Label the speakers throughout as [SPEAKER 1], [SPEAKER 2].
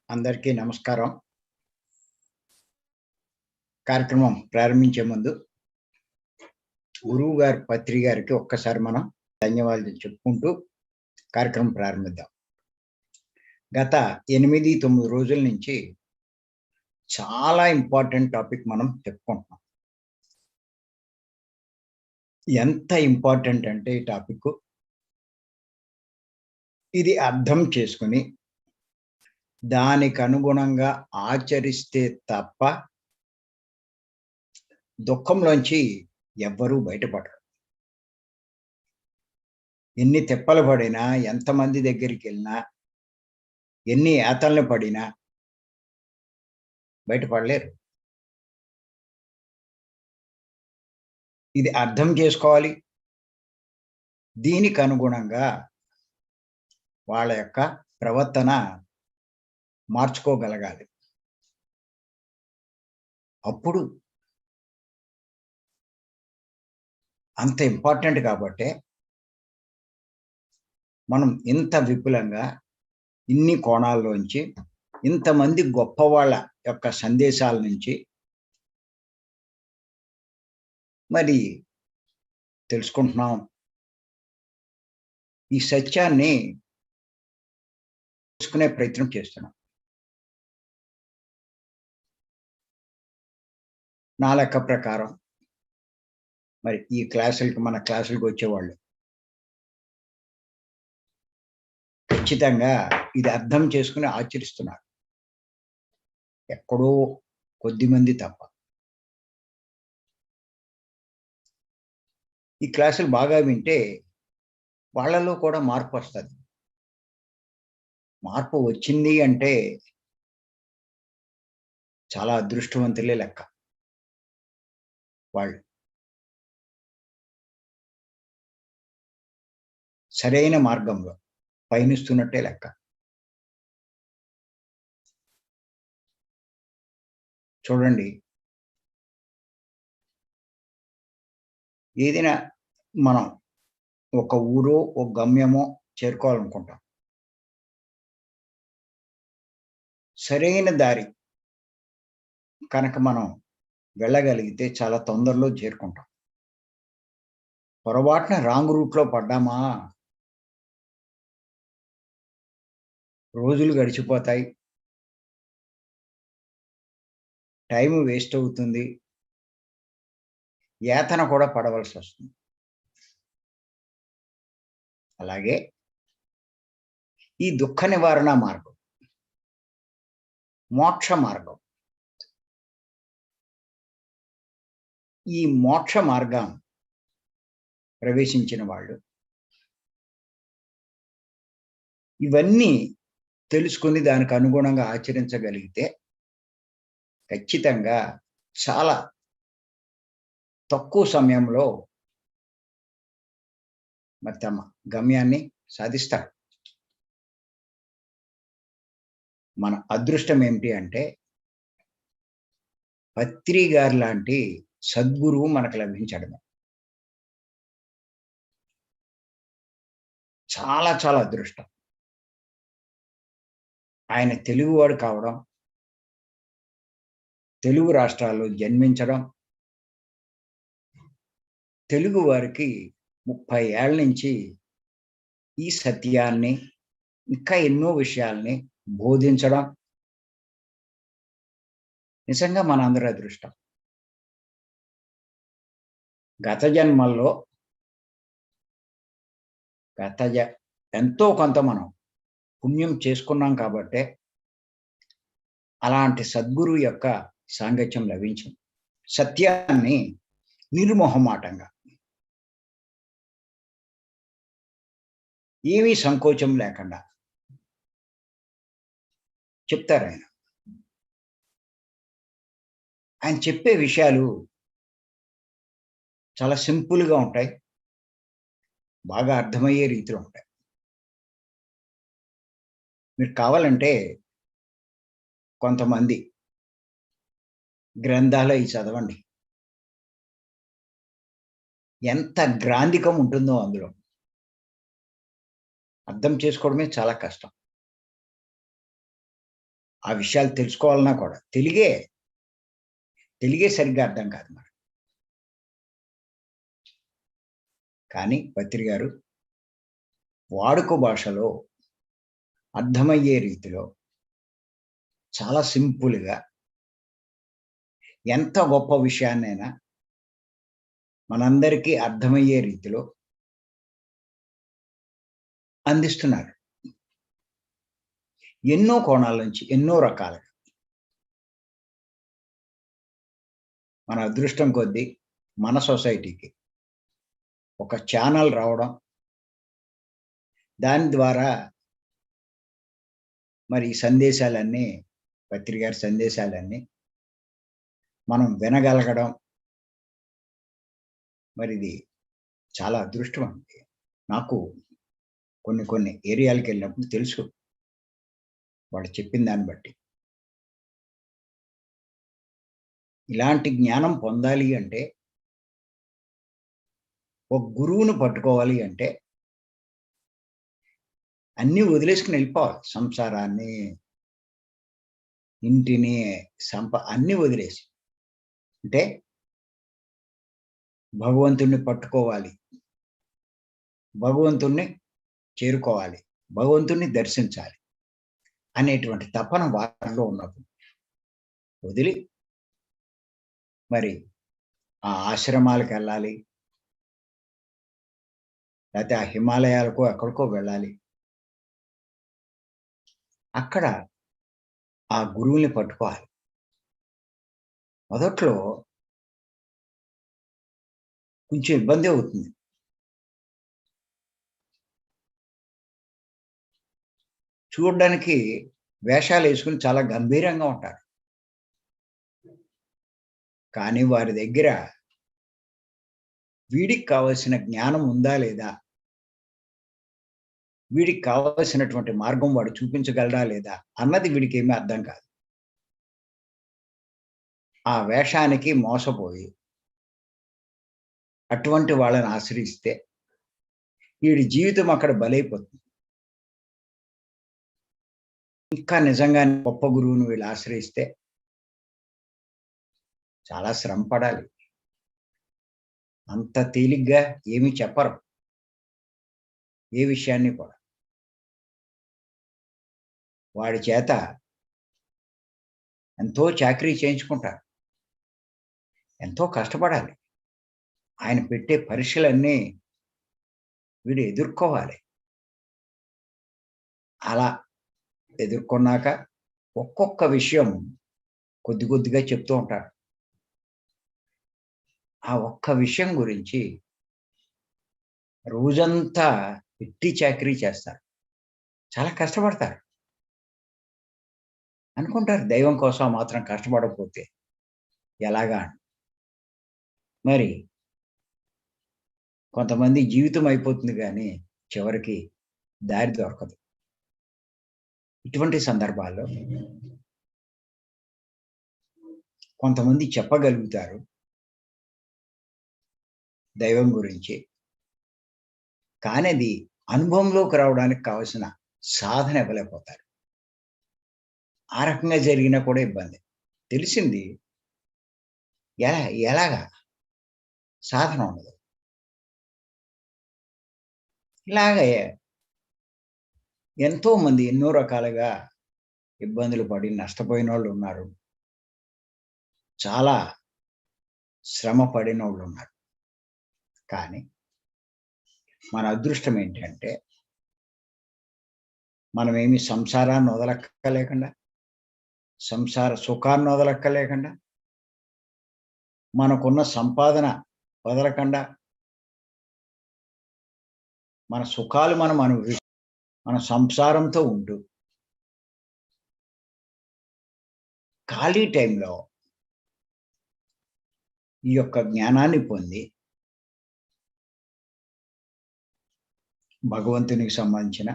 [SPEAKER 1] అందరికీ నమస్కారం. కార్యక్రమం ప్రారంభించే ముందు గురువు గారి పత్రి గారికి ఒక్కసారి మనం ధన్యవాదాలు చెప్పుకుంటూ కార్యక్రమం ప్రారంభిద్దాం. గత 8, 9 రోజుల నుంచి చాలా ఇంపార్టెంట్ టాపిక్ మనం చెప్పుకుంటున్నాం. ఎంత ఇంపార్టెంట్ అంటే ఈ టాపిక్, ఇది అర్థం చేసుకుని దానికి అనుగుణంగా ఆచరిస్తే తప్ప దుఃఖంలోంచి ఎవ్వరూ బయటపడరు. ఎన్ని తిప్పలు పడినా, ఎంతమంది దగ్గరికి వెళ్ళినా, ఎన్ని యాతనలు పడినా బయటపడలేరు. ఇది అర్థం చేసుకోవాలి. దీనికి అనుగుణంగా వాళ్ళ యొక్క ప్రవర్తన మార్చుకోగలగాలి. అప్పుడు అంత ఇంపార్టెంట్ కాబట్టే మనం ఇంత విపులంగా ఇన్ని కోణాల్లోంచి ఇంతమంది గొప్పవాళ్ళ యొక్క సందేశాల నుంచి మరి తెలుసుకుంటున్నాం. ఈ సత్యాన్ని తెలుసుకునే ప్రయత్నం చేస్తున్నాం. నా లెక్క ప్రకారం మరి ఈ మన క్లాసులకు వచ్చేవాళ్ళు ఖచ్చితంగా ఇది అర్థం చేసుకుని ఆచరిస్తున్నారు. ఎక్కడో కొద్దిమంది తప్ప. ఈ క్లాసులు బాగా వింటే వాళ్ళలో కూడా మార్పు వస్తుంది. మార్పు వచ్చింది అంటే చాలా అదృష్టవంతులే లెక్క. వాళ్ళు సరైన మార్గంలో పయనిస్తున్నట్టే లెక్క. చూడండి, ఏదైనా మనం ఒక ఊరో ఒక గమ్యమో చేరుకోవాలనుకుంటాం. సరైన దారి కనుక మనం వెళ్ళగలిగితే చాలా తొందరలో చేరుకుంటాం. పొరపాటున రాంగ్ రూట్లో పడ్డామా, రోజులు గడిచిపోతాయి, టైం వేస్ట్ అవుతుంది, యాతన కూడా పడవలసి వస్తుంది. అలాగే ఈ దుఃఖ నివారణ మార్గం, మోక్ష మార్గం, ఈ మోక్ష మార్గం ప్రవేశించిన వాళ్ళు ఇవన్నీ తెలుసుకుని దానికి అనుగుణంగా ఆచరించగలిగితే ఖచ్చితంగా చాలా తక్కువ సమయంలో మరి తమ గమ్యాన్ని సాధిస్తారు. మన అదృష్టం ఏమిటి అంటే పత్రి గారు లాంటి సద్గురువు మనకు లభించడమే. చాలా చాలా అదృష్టం. ఆయన తెలుగువాడు కావడం, తెలుగు రాష్ట్రాల్లో జన్మించడం, తెలుగు వారికి 30 ఏళ్ల నుంచి ఈ సత్యాన్ని ఇంకా ఎన్నో విషయాల్ని బోధించడం నిజంగా మనందరి అదృష్టం. గత జన్మల్లో ఎంతో కొంత మనం పుణ్యం చేసుకున్నాం కాబట్టే అలాంటి సద్గురు యొక్క సాంగత్యం లభించింది. సత్యాన్ని నిర్మోహమాటంగా, ఏమీ సంకోచం లేకుండా చెప్తారు ఆయన. ఆయన చెప్పే విషయాలు చాలా సింపుల్గా ఉంటాయి, బాగా అర్థమయ్యే రీతిలో ఉంటాయి. మీరు కావాలంటే కొంతమంది గ్రంథాలు అవి చదవండి. ఎంత గ్రాంధికం ఉంటుందో అందులో అర్థం చేసుకోవడమే చాలా కష్టం. ఆ విషయాలు తెలుసుకోవాలన్నా కూడా తెలుగే సరిగ్గా అర్థం కాదు మనకు. కానీ పత్రి గారు వాడుక భాషలో అర్థమయ్యే రీతిలో చాలా సింపుల్‌గా ఎంత గొప్ప విషయాన్నైనా మనందరికీ అర్థమయ్యే రీతిలో అందిస్తున్నారు. ఎన్నో కోణాల నుంచి, ఎన్నో రకాలుగా. మన అదృష్టం కొద్దీ మన సొసైటీకి ఒక ఛానల్ రావడం, దాని ద్వారా మరి ఈ సందేశాలన్నీ పత్రి గారి సందేశాలన్నీ మనం వినగలగడం మరిది చాలా అదృష్టం అండి. నాకు కొన్ని ఏరియాలకెళ్ళినప్పుడు తెలుసు. వాళ్ళు చెప్పిన దాన్ని బట్టి. ఇలాంటి జ్ఞానం పొందాలి అంటే, ఒక గురువుని పట్టుకోవాలి అంటే, అన్నీ వదిలేసుకొని వెళ్ళిపోవాలి. సంసారాన్ని, ఇంటిని, అన్నీ వదిలేసి. అంటే భగవంతుడిని పట్టుకోవాలి. భగవంతుడిని చేరుకోవాలి. భగవంతుడిని దర్శించాలి. అనేటువంటి తపన వారిలో ఉన్నప్పుడు వదిలి మరి ఆ ఆశ్రమాలకెళ్ళాలి. లేతే ఆ హిమాలయాలకో ఎక్కడికో వెళ్ళాలి. అక్కడ ఆ గురువుని పట్టుకోవాలి. మొదట్లో కొంచెం ఇబ్బందే అవుతుంది. చూడ్డానికి వేషాలేసుకొని చాలా గంభీరంగా ఉంటారు. కానీ వారి దగ్గర వీడికి కావాల్సిన జ్ఞానం ఉందా లేదా? వీడికి కావాల్సినటువంటి మార్గం వాడు చూపించగలడా లేదా? అన్నది వీడికేమీ అర్థం కాదు. ఆ వేషానికి మోసపోయి అటువంటి వాళ్ళని ఆశ్రయిస్తే వీడి జీవితం అక్కడ బలైపోతుంది. ఇంకా నిజంగానే గొప్ప గురువుని వీళ్ళు ఆశ్రయిస్తే చాలా శ్రమ పడాలి. అంత తేలిగ్గా ఏమీ చెప్పరు. ఏ విషయాన్ని కూడా. వాడి చేత ఎంతో చాకిరీ చేయించుకుంటారు. ఎంతో కష్టపడాలి. ఆయన పెట్టే పరీక్షలన్నీ వీడు ఎదుర్కోవాలి. అలా ఎదుర్కొన్నాక ఒక్కొక్క విషయం కొద్ది కొద్దిగా చెప్తూ ఉంటాడు. ఆ ఒక్క విషయం గురించి రోజంతా వెట్టి చాకిరీ చేస్తారు. చాలా కష్టపడతారు. అనుకుంటారు దైవం కోసం ఆ మాత్రం కష్టపడకపోతే ఎలాగా అని. మరి కొంతమంది జీవితం అయిపోతుంది గానీ చివరికి దారి దొరకదు. ఇటువంటి సందర్భాల్లో కొంతమంది చెప్పగలుగుతారు దైవం గురించి. కానీ అది అనుభవంలోకి రావడానికి కావాల్సిన సాధన ఇవ్వలేకపోతారు. ఆ రకంగా జరిగినా కూడా ఇబ్బందే. తెలిసింది ఎలాగా? సాధన ఉండదు. ఇలాగే ఎంతోమంది ఎన్నో రకాలుగా ఇబ్బందులు పడి నష్టపోయినోళ్ళున్నారు. చాలా శ్రమ పడినోళ్ళున్నారు. కానీ మన అదృష్టం ఏంటంటే, మనమేమి సంసారాన్ని వదలక్కలేకుండా, సంసార సుఖాన్ని వదలక్కలేకుండా, మనకున్న సంపాదన వదలకుండా, మన సుఖాలు మనం మన సంసారంతో ఉంటూ, ఖాళీ టైంలో ఈ యొక్క జ్ఞానాన్ని పొంది, భగవంతునికి సంబంధించిన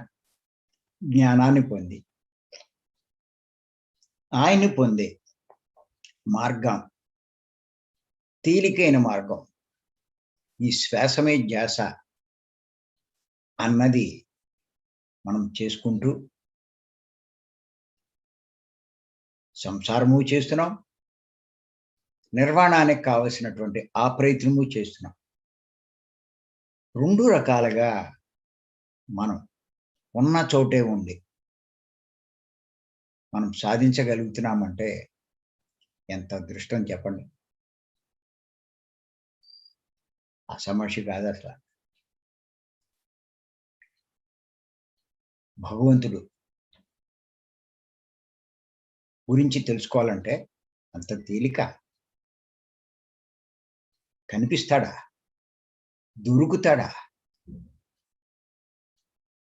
[SPEAKER 1] జ్ఞానాన్ని పొంది, ఆయన్ని పొందే మార్గం, తేలికైన మార్గం, ఈ శ్వాసమే ధ్యాస అన్నది మనం చేసుకుంటూ సంసారము చేస్తున్నాం. నిర్వాణానికి కావలసినటువంటి ఆ ప్రయత్నము చేస్తున్నాం. 2 రకాలుగా మనం ఉన్న చోటే ఉండి మనం సాధించగలుగుతున్నామంటే ఎంత అదృష్టం చెప్పండి. ఆషామాషీ కాదసల. భగవంతుడు గురించి తెలుసుకోవాలంటే అంత తేలిక? కనిపిస్తాడా? దొరుకుతాడా?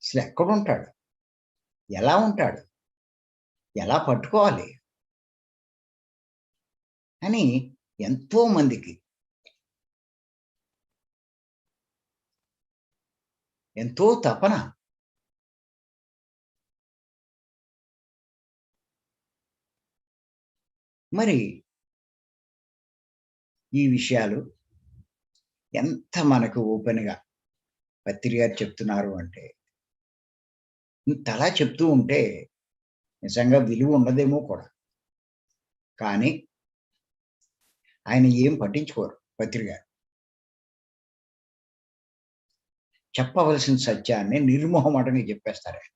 [SPEAKER 1] అసలెక్కడుంటాడు? ఎలా ఉంటాడు? ఎలా పట్టుకోవాలి? అని ఎంతో మందికి ఎంతో తపన. మరి ఈ విషయాలు ఎంత మనకు ఓపెన్‌గా పత్రి గారు చెప్తున్నారు అంటే, ఇంతలా చెప్తూ ఉంటే నిజంగా విలువ ఉండదేమో కూడా. కానీ ఆయన ఏం పట్టించుకోరు పత్రి గారు. చెప్పవలసిన సత్యాన్ని నిర్మొహమాటంగా చెప్పేస్తారాయన.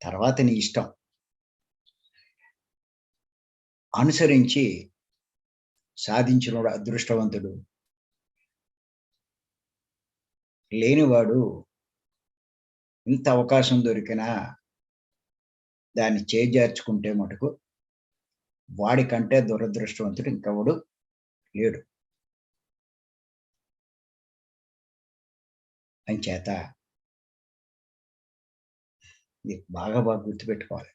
[SPEAKER 1] తర్వాత నీ ఇష్టం. అనుసరించి సాధించినోడు అదృష్టవంతుడు. లేనివాడు ఇంత అవకాశం దొరికినా దాన్ని చేజార్చుకుంటే మటుకు వాడికంటే దురదృష్టవంతుడు ఇంకెవడు లేడు. అంచేత ఇది బాగా గుర్తుపెట్టుకోవాలి.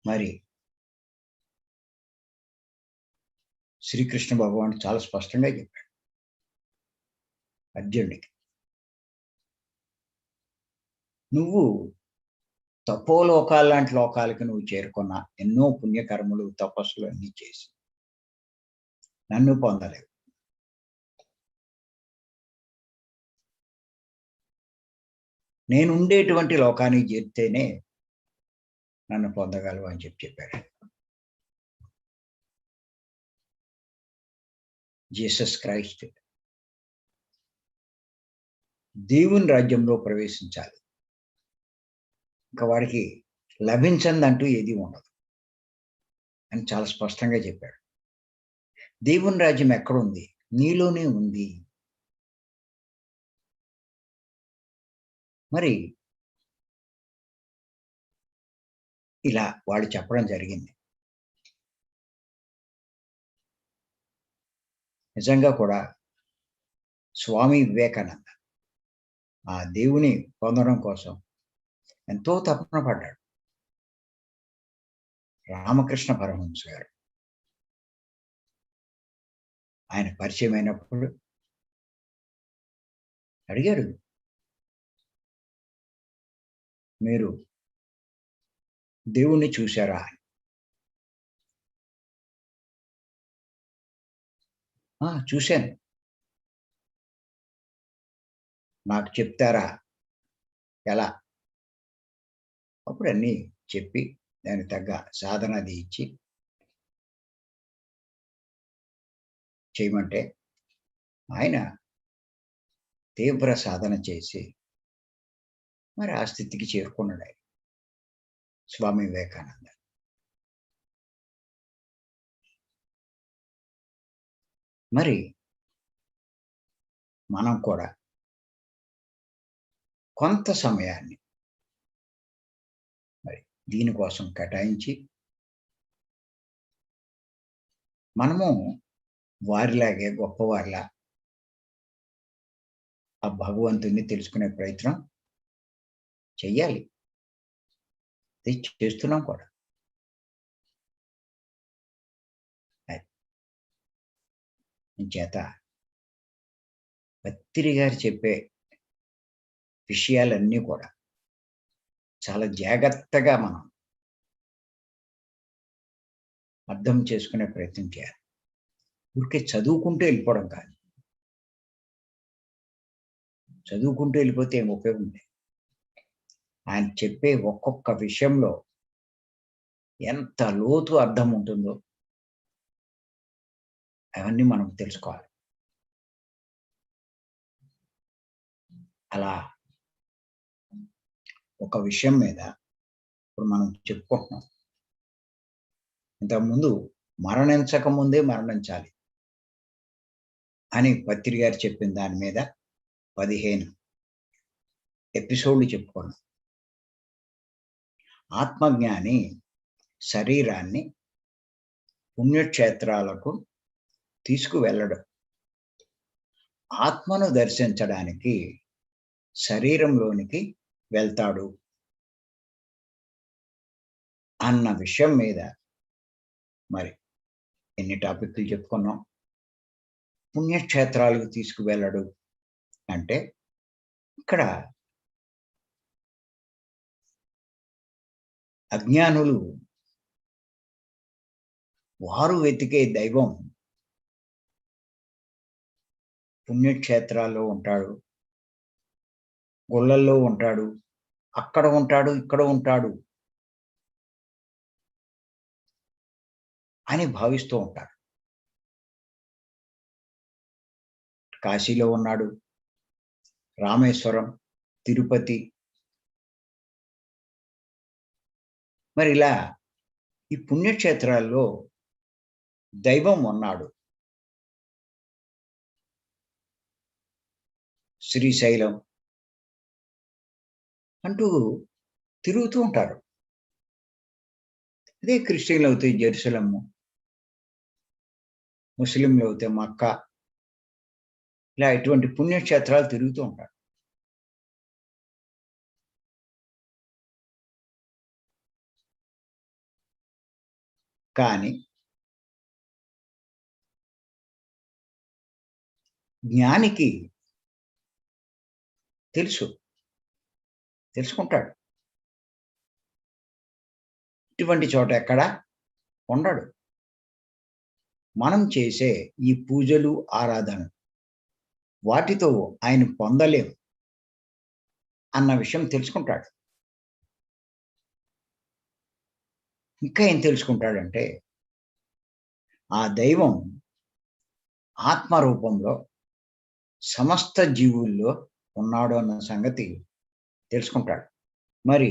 [SPEAKER 1] మరి శ్రీకృష్ణ భగవానుడు చాలా స్పష్టంగా చెప్పాడు అర్జునుడికి. నువ్వు తపోలోకాల్లాంటి లోకాలకి నువ్వు చేరుకున్న ఎన్నో పుణ్యకర్మలు, తపస్సులు అన్నీ చేసి నన్ను పొందలేవు. నేనుండేటువంటి లోకానికి చేరితేనే నన్ను పొందగలవు అని చెప్పారు. జీసస్ క్రైస్ట్ దేవుని రాజ్యంలో ప్రవేశించాలి. ఇంకా వాడికి లభించందంటూ ఏది ఉండదు అని చాలా స్పష్టంగా చెప్పాడు. దేవుని రాజ్యం ఎక్కడుంది? నీలోనే ఉంది. మరి ఇలా వాడు చెప్పడం జరిగింది. నిజంగా కూడా స్వామి వివేకానంద ఆ దేవుని పొందడం కోసం ఎంతో తపన పడ్డాడు. రామకృష్ణ పరమహంస గారు ఆయన పరిచయమైనప్పుడు అడిగాడు, మీరు దేవుణ్ణి చూసారా అని. చూశాను. నాకు చెప్తారా ఎలా? అప్పుడు అన్నీ చెప్పి దానికి తగ్గ సాధన అది ఇచ్చి చేయమంటే ఆయన తీవ్ర సాధన చేసి మరి ఆ స్థితికి చేరుకున్నాడు ఆయన స్వామి వివేకానంద. మరి మనం కూడా కొంత సమయాన్ని మరి దీనికోసం కేటాయించి మనము వారిలాగే గొప్పవారిలా ఆ భగవంతుడిని తెలుసుకునే ప్రయత్నం చెయ్యాలి. అది చేస్తున్నాం కూడా. చేత పత్రి గారు చెప్పే విషయాలన్నీ కూడా చాలా జాగ్రత్తగా మనం అర్థం చేసుకునే ప్రయత్నం చేయాలి. ఊరికే చదువుకుంటూ వెళ్ళిపోవడం కాదు. చదువుకుంటూ వెళ్ళిపోతే ఏం ఉపయోగం లేదు. ఆయన చెప్పే ఒక్కొక్క విషయంలో ఎంత లోతు అర్థం ఉంటుందో అవన్నీ మనం తెలుసుకోవాలి. అలా ఒక విషయం మీద ఇప్పుడు మనం చెప్పుకుంటున్నాం. ఇంతకుముందు మరణించక ముందే మరణించాలి అని పత్రి గారు చెప్పిన దాని మీద 15 ఎపిసోడ్లు చెప్పుకున్నాం. ఆత్మజ్ఞాని శరీరాన్ని పుణ్యక్షేత్రాలకు తీసుకువెళ్ళడం, ఆత్మను దర్శించడానికి శరీరంలోనికి వెళ్తాడు అన్న విషయం మీద మరి ఎన్ని టాపిక్లు చెప్పుకున్నాం. పుణ్యక్షేత్రాలకు తీసుకువెళ్ళడు అంటే ఇక్కడ అజ్ఞానులు వారు వెతికే దైవం పుణ్యక్షేత్రాల్లో ఉంటాడు, గుళ్ళల్లో ఉంటాడు, అక్కడ ఉంటాడు, ఇక్కడ ఉంటాడు అని భావిస్తూ ఉంటారు. కాశీలో ఉన్నాడు, రామేశ్వరం, తిరుపతి, మరి ఇలా ఈ పుణ్యక్షేత్రాల్లో దైవం ఉన్నాడు. శ్రీశైలం అంటూ తిరుగుతూ ఉంటారు. అదే క్రిస్టియన్లు అవుతే జెరూసలము, ముస్లింలు అవుతే మక్కా, ఇలా ఇటువంటి పుణ్యక్షేత్రాలు తిరుగుతూ ఉంటారు. కానీ జ్ఞానికి తెలుసుకుంటాడు, ఇటువంటి చోట ఎక్కడ ఉండడు. మనం చేసే ఈ పూజలు, ఆరాధన వాటితో ఆయన పొందలేం అన్న విషయం తెలుసుకుంటాడు. ఇంకా ఏం తెలుసుకుంటాడంటే ఆ దైవం ఆత్మ రూపంలో సమస్త జీవుల్లో ఉన్నాడు అన్న సంగతి తెలుసుకుంటాడు. మరి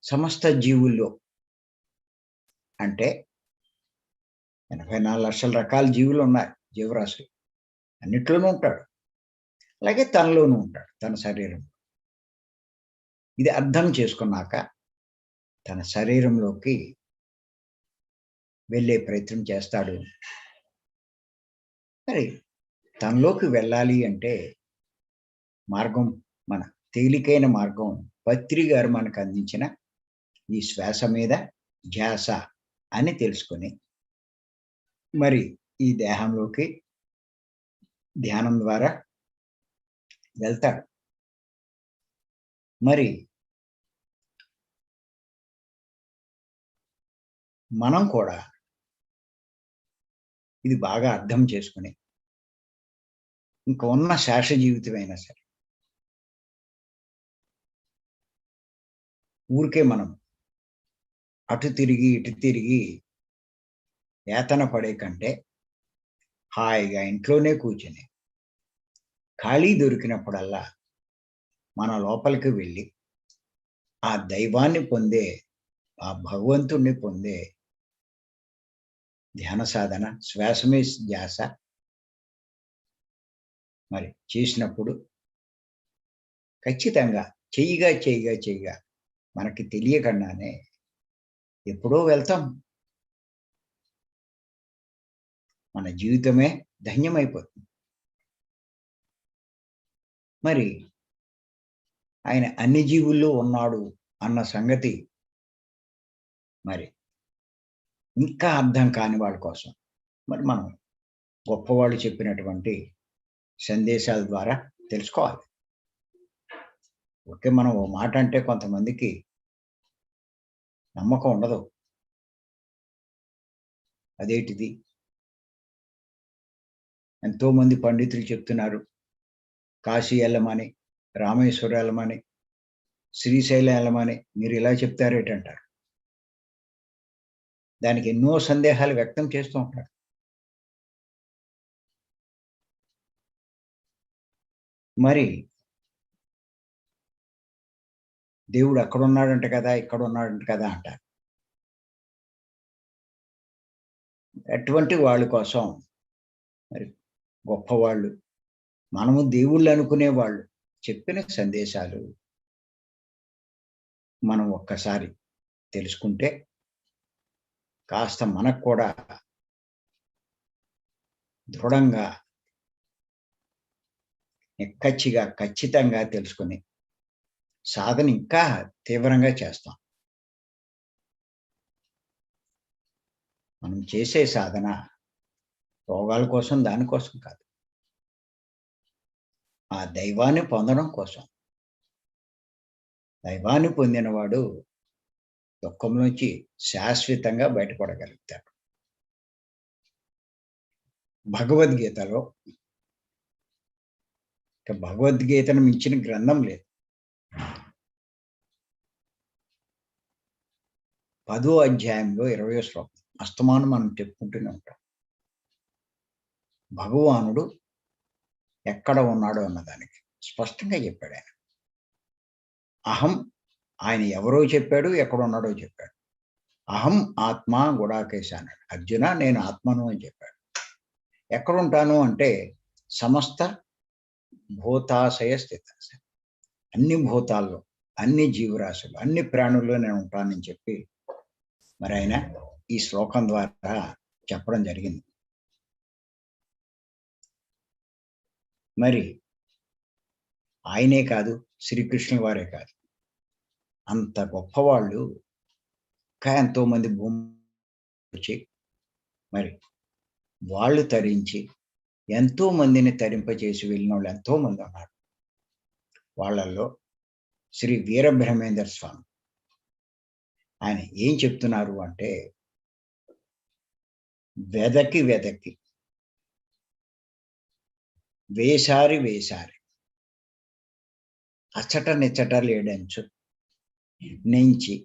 [SPEAKER 1] సమస్త జీవుల్లో అంటే 84 లక్షల రకాల జీవులు ఉన్నాయి, జీవరాశులు అన్నిట్లోనూ ఉంటాడు. అలాగే తనలోనూ ఉంటాడు, తన శరీరం. ఇది అర్థం చేసుకున్నాక తన శరీరంలోకి వెళ్ళే ప్రయత్నం చేస్తాడు. మరి తనలోకి వెళ్ళాలి అంటే మార్గం, మన తేలికైన మార్గం పత్రి గారు మనకు అందించిన ఈ శ్వాస మీద ధ్యాస అని తెలుసుకొని మరి ఈ దేహంలోకి ధ్యానం ద్వారా వెళ్తాడు. మరి మనం కూడా ఇది బాగా అర్థం చేసుకుని ఇంకా ఉన్న శేష జీవితమైనా సరే ఊరికే మనం అటు తిరిగి ఇటు తిరిగి యాతన పడే కంటే హాయిగా ఇంట్లోనే కూర్చొని ఖాళీ దొరికినప్పుడల్లా మన లోపలికి వెళ్ళి ఆ దైవాన్ని పొందే, ఆ భగవంతుణ్ణి పొందే ధ్యాన సాధన శ్వాసమే ధ్యాస మరి చేసినప్పుడు ఖచ్చితంగా చెయ్యిగా మనకి తెలియకుండానే ఎప్పుడో వెళ్తాం. మన జీవితమే ధన్యమైపోతుంది. మరి ఆయన అన్ని జీవుల్లో ఉన్నాడు అన్న సంగతి మరి ఇంకా అర్థం కాని వాళ్ళ కోసం మరి మనం గొప్పవాళ్ళు చెప్పినటువంటి సందేశాల ద్వారా తెలుసుకోవాలి. ఓకే, మనం ఓ మాట అంటే కొంతమందికి నమ్మకం ఉండదు. అదేంటిది, ఎంతో మంది పండితులు చెప్తున్నారు కాశీ వెళ్ళమని, రామేశ్వరం వెళ్ళమని, శ్రీశైలం వెళ్ళమని, మీరు ఇలా చెప్తారేటంటారు. దానికి ఎన్నో సందేహాలు వ్యక్తం చేస్తూ ఉంటాడు. మరి దేవుడు అక్కడున్నాడంట కదా, ఇక్కడ ఉన్నాడంట కదా అంటారు. అటువంటి వాళ్ళ కోసం మరి గొప్పవాళ్ళు, మనము దేవుళ్ళు అనుకునే వాళ్ళు చెప్పిన సందేశాలు మనం ఒక్కసారి తెలుసుకుంటే కాస్త మనకు కూడా దృఢంగా, నిక్కచ్చిగా, ఖచ్చితంగా తెలుసుకొని సాధన ఇంకా తీవ్రంగా చేస్తాం. మనం చేసే సాధన రోగాల కోసం, దానికోసం కాదు. ఆ దైవాన్ని పొందడం కోసం. దైవాన్ని పొందినవాడు దుఃఖం నుంచి శాశ్వతంగా బయటపడగలుగుతాడు. భగవద్గీతలో భగవద్గీతను మించిన గ్రంథం లేదు. 10వ అధ్యాయంలో 20వ శ్లోకం అస్తమానం మనం చెప్పుకుంటూనే ఉంటాం. భగవానుడు ఎక్కడ ఉన్నాడో అన్నదానికి స్పష్టంగా చెప్పాడు ఆయన. అహం, ఆయన ఎవరో చెప్పాడు, ఎక్కడ ఉన్నాడో చెప్పాడు. అహం ఆత్మ గుడాకేశ అన్నాడు. అర్జున, నేను ఆత్మను అని చెప్పాడు. ఎక్కడుంటాను అంటే సమస్త భూతాశయ స్థిత, అన్ని భూతాల్లో, అన్ని జీవరాశులు, అన్ని ప్రాణుల్లో నేను ఉంటానని చెప్పి మరి ఆయన ఈ శ్లోకం ద్వారా చెప్పడం జరిగింది. మరి ఆయనే కాదు, శ్రీకృష్ణుల వారే కాదు, అంత గొప్పవాళ్ళు ఇంకా ఎంతో మంది భూమి వచ్చి మరి వాళ్ళు తరించి ఎంతో మందిని తరింపచేసి వెళ్ళిన వాళ్ళు ఎంతో మంది ఉన్నారు. వాళ్ళల్లో శ్రీ వీరబ్రహ్మేంద్ర స్వామి ఆయన ఏం చెప్తున్నారు అంటే, వెదకి వెదకి వేసారి వేసారి అచ్చట నిచ్చట లేడంచు నెంచి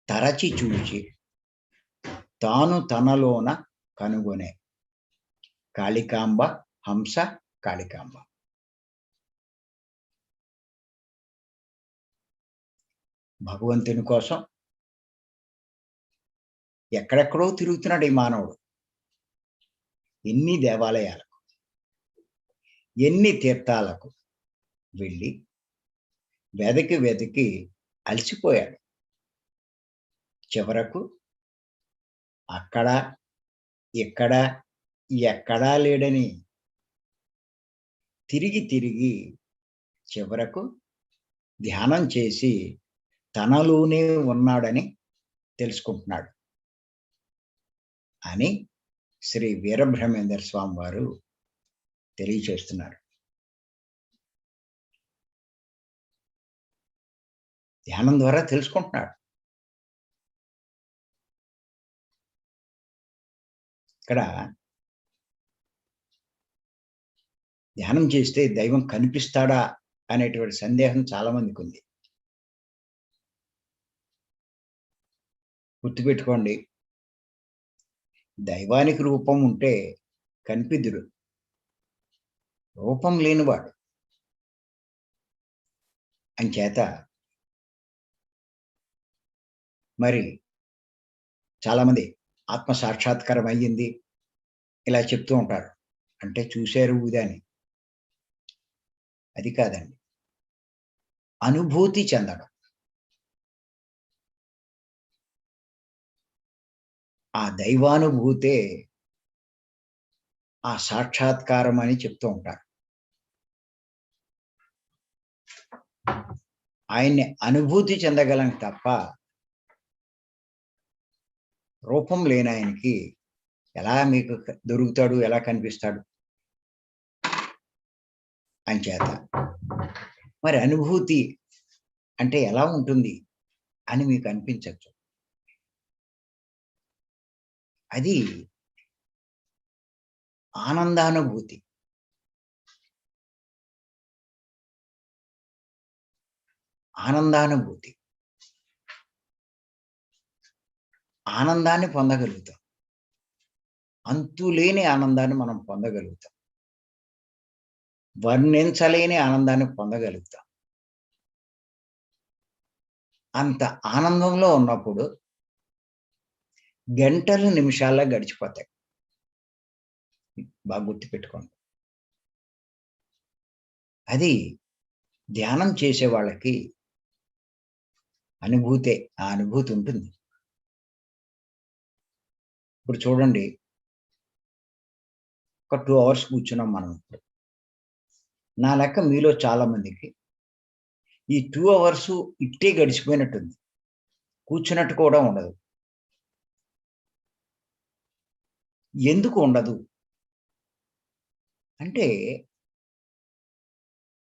[SPEAKER 1] తరచి చూచి తాను తనలోన కనుగొనే కాళికాంబ హంస కాళికాంబ. భగవంతుని కోసం ఎక్కడెక్కడో తిరుగుతున్నాడు ఈ మానవుడు. ఎన్ని దేవాలయాలకు, ఎన్ని తీర్థాలకు వెళ్ళి వెదకి వెదకి అలసిపోయాడు. చివరకు అక్కడ ఇక్కడ ఎక్కడా లేడని తిరిగి తిరిగి చివరకు ధ్యానం చేసి తనలోనే ఉన్నాడని తెలుసుకుంటున్నాడు అని శ్రీ వీరబ్రహ్మేంద్ర స్వామి వారు తెలియచేస్తున్నారు. ధ్యానం ద్వారా తెలుసుకుంటున్నాడు. ఇక్కడ ధ్యానం చేస్తే దైవం కనిపిస్తాడా అనేటువంటి సందేహం చాలా మందికి ఉంది. గుర్తుపెట్టుకోండి, దైవానికి రూపం ఉంటే కనిపిద్దుడు, రూపం లేనివాడు. అంచేత మరి చాలామంది ఆత్మ సాక్షాత్కారం అయ్యింది ఇలా చెప్తూ ఉంటారు. అంటే చూశారు ఊదని. అది కాదండి, అనుభూతి చెందడం. ఆ దైవానుభూతే ఆ సాక్షాత్కారం అని చెప్తూ ఉంటారు. ఆయన్ని అనుభూతి చెందగలం తప్ప రూపం లేని ఆయనకి ఎలా మీకు దొరుకుతాడు, ఎలా కనిపిస్తాడు? అంచేత మరి అనుభూతి అంటే ఎలా ఉంటుంది అని మీకు అనిపించవచ్చు. అది ఆనందానుభూతి. ఆనందానుభూతి. ఆనందాన్ని పొందగలుగుతాం. అంతులేని ఆనందాన్ని మనం పొందగలుగుతాం. వర్ణించలేని ఆనందాన్ని పొందగలుగుతాం. అంత ఆనందంలో ఉన్నప్పుడు గంటలు, నిమిషాల్లో గడిచిపోతాయి. బాగా గుర్తుపెట్టుకోండి. అది ధ్యానం చేసే వాళ్ళకి అనుభూతే. ఆ అనుభూతి ఉంటుంది. ఇప్పుడు చూడండి, ఒక 2 అవర్స్ కూర్చున్నాం మనం ఇప్పుడు. నా లెక్క మీలో చాలా మందికి ఈ 2 అవర్సు ఇట్టే గడిచిపోయినట్టుంది. కూర్చున్నట్టు కూడా ఉండదు. ఎందుకు ఉండదు? అంటే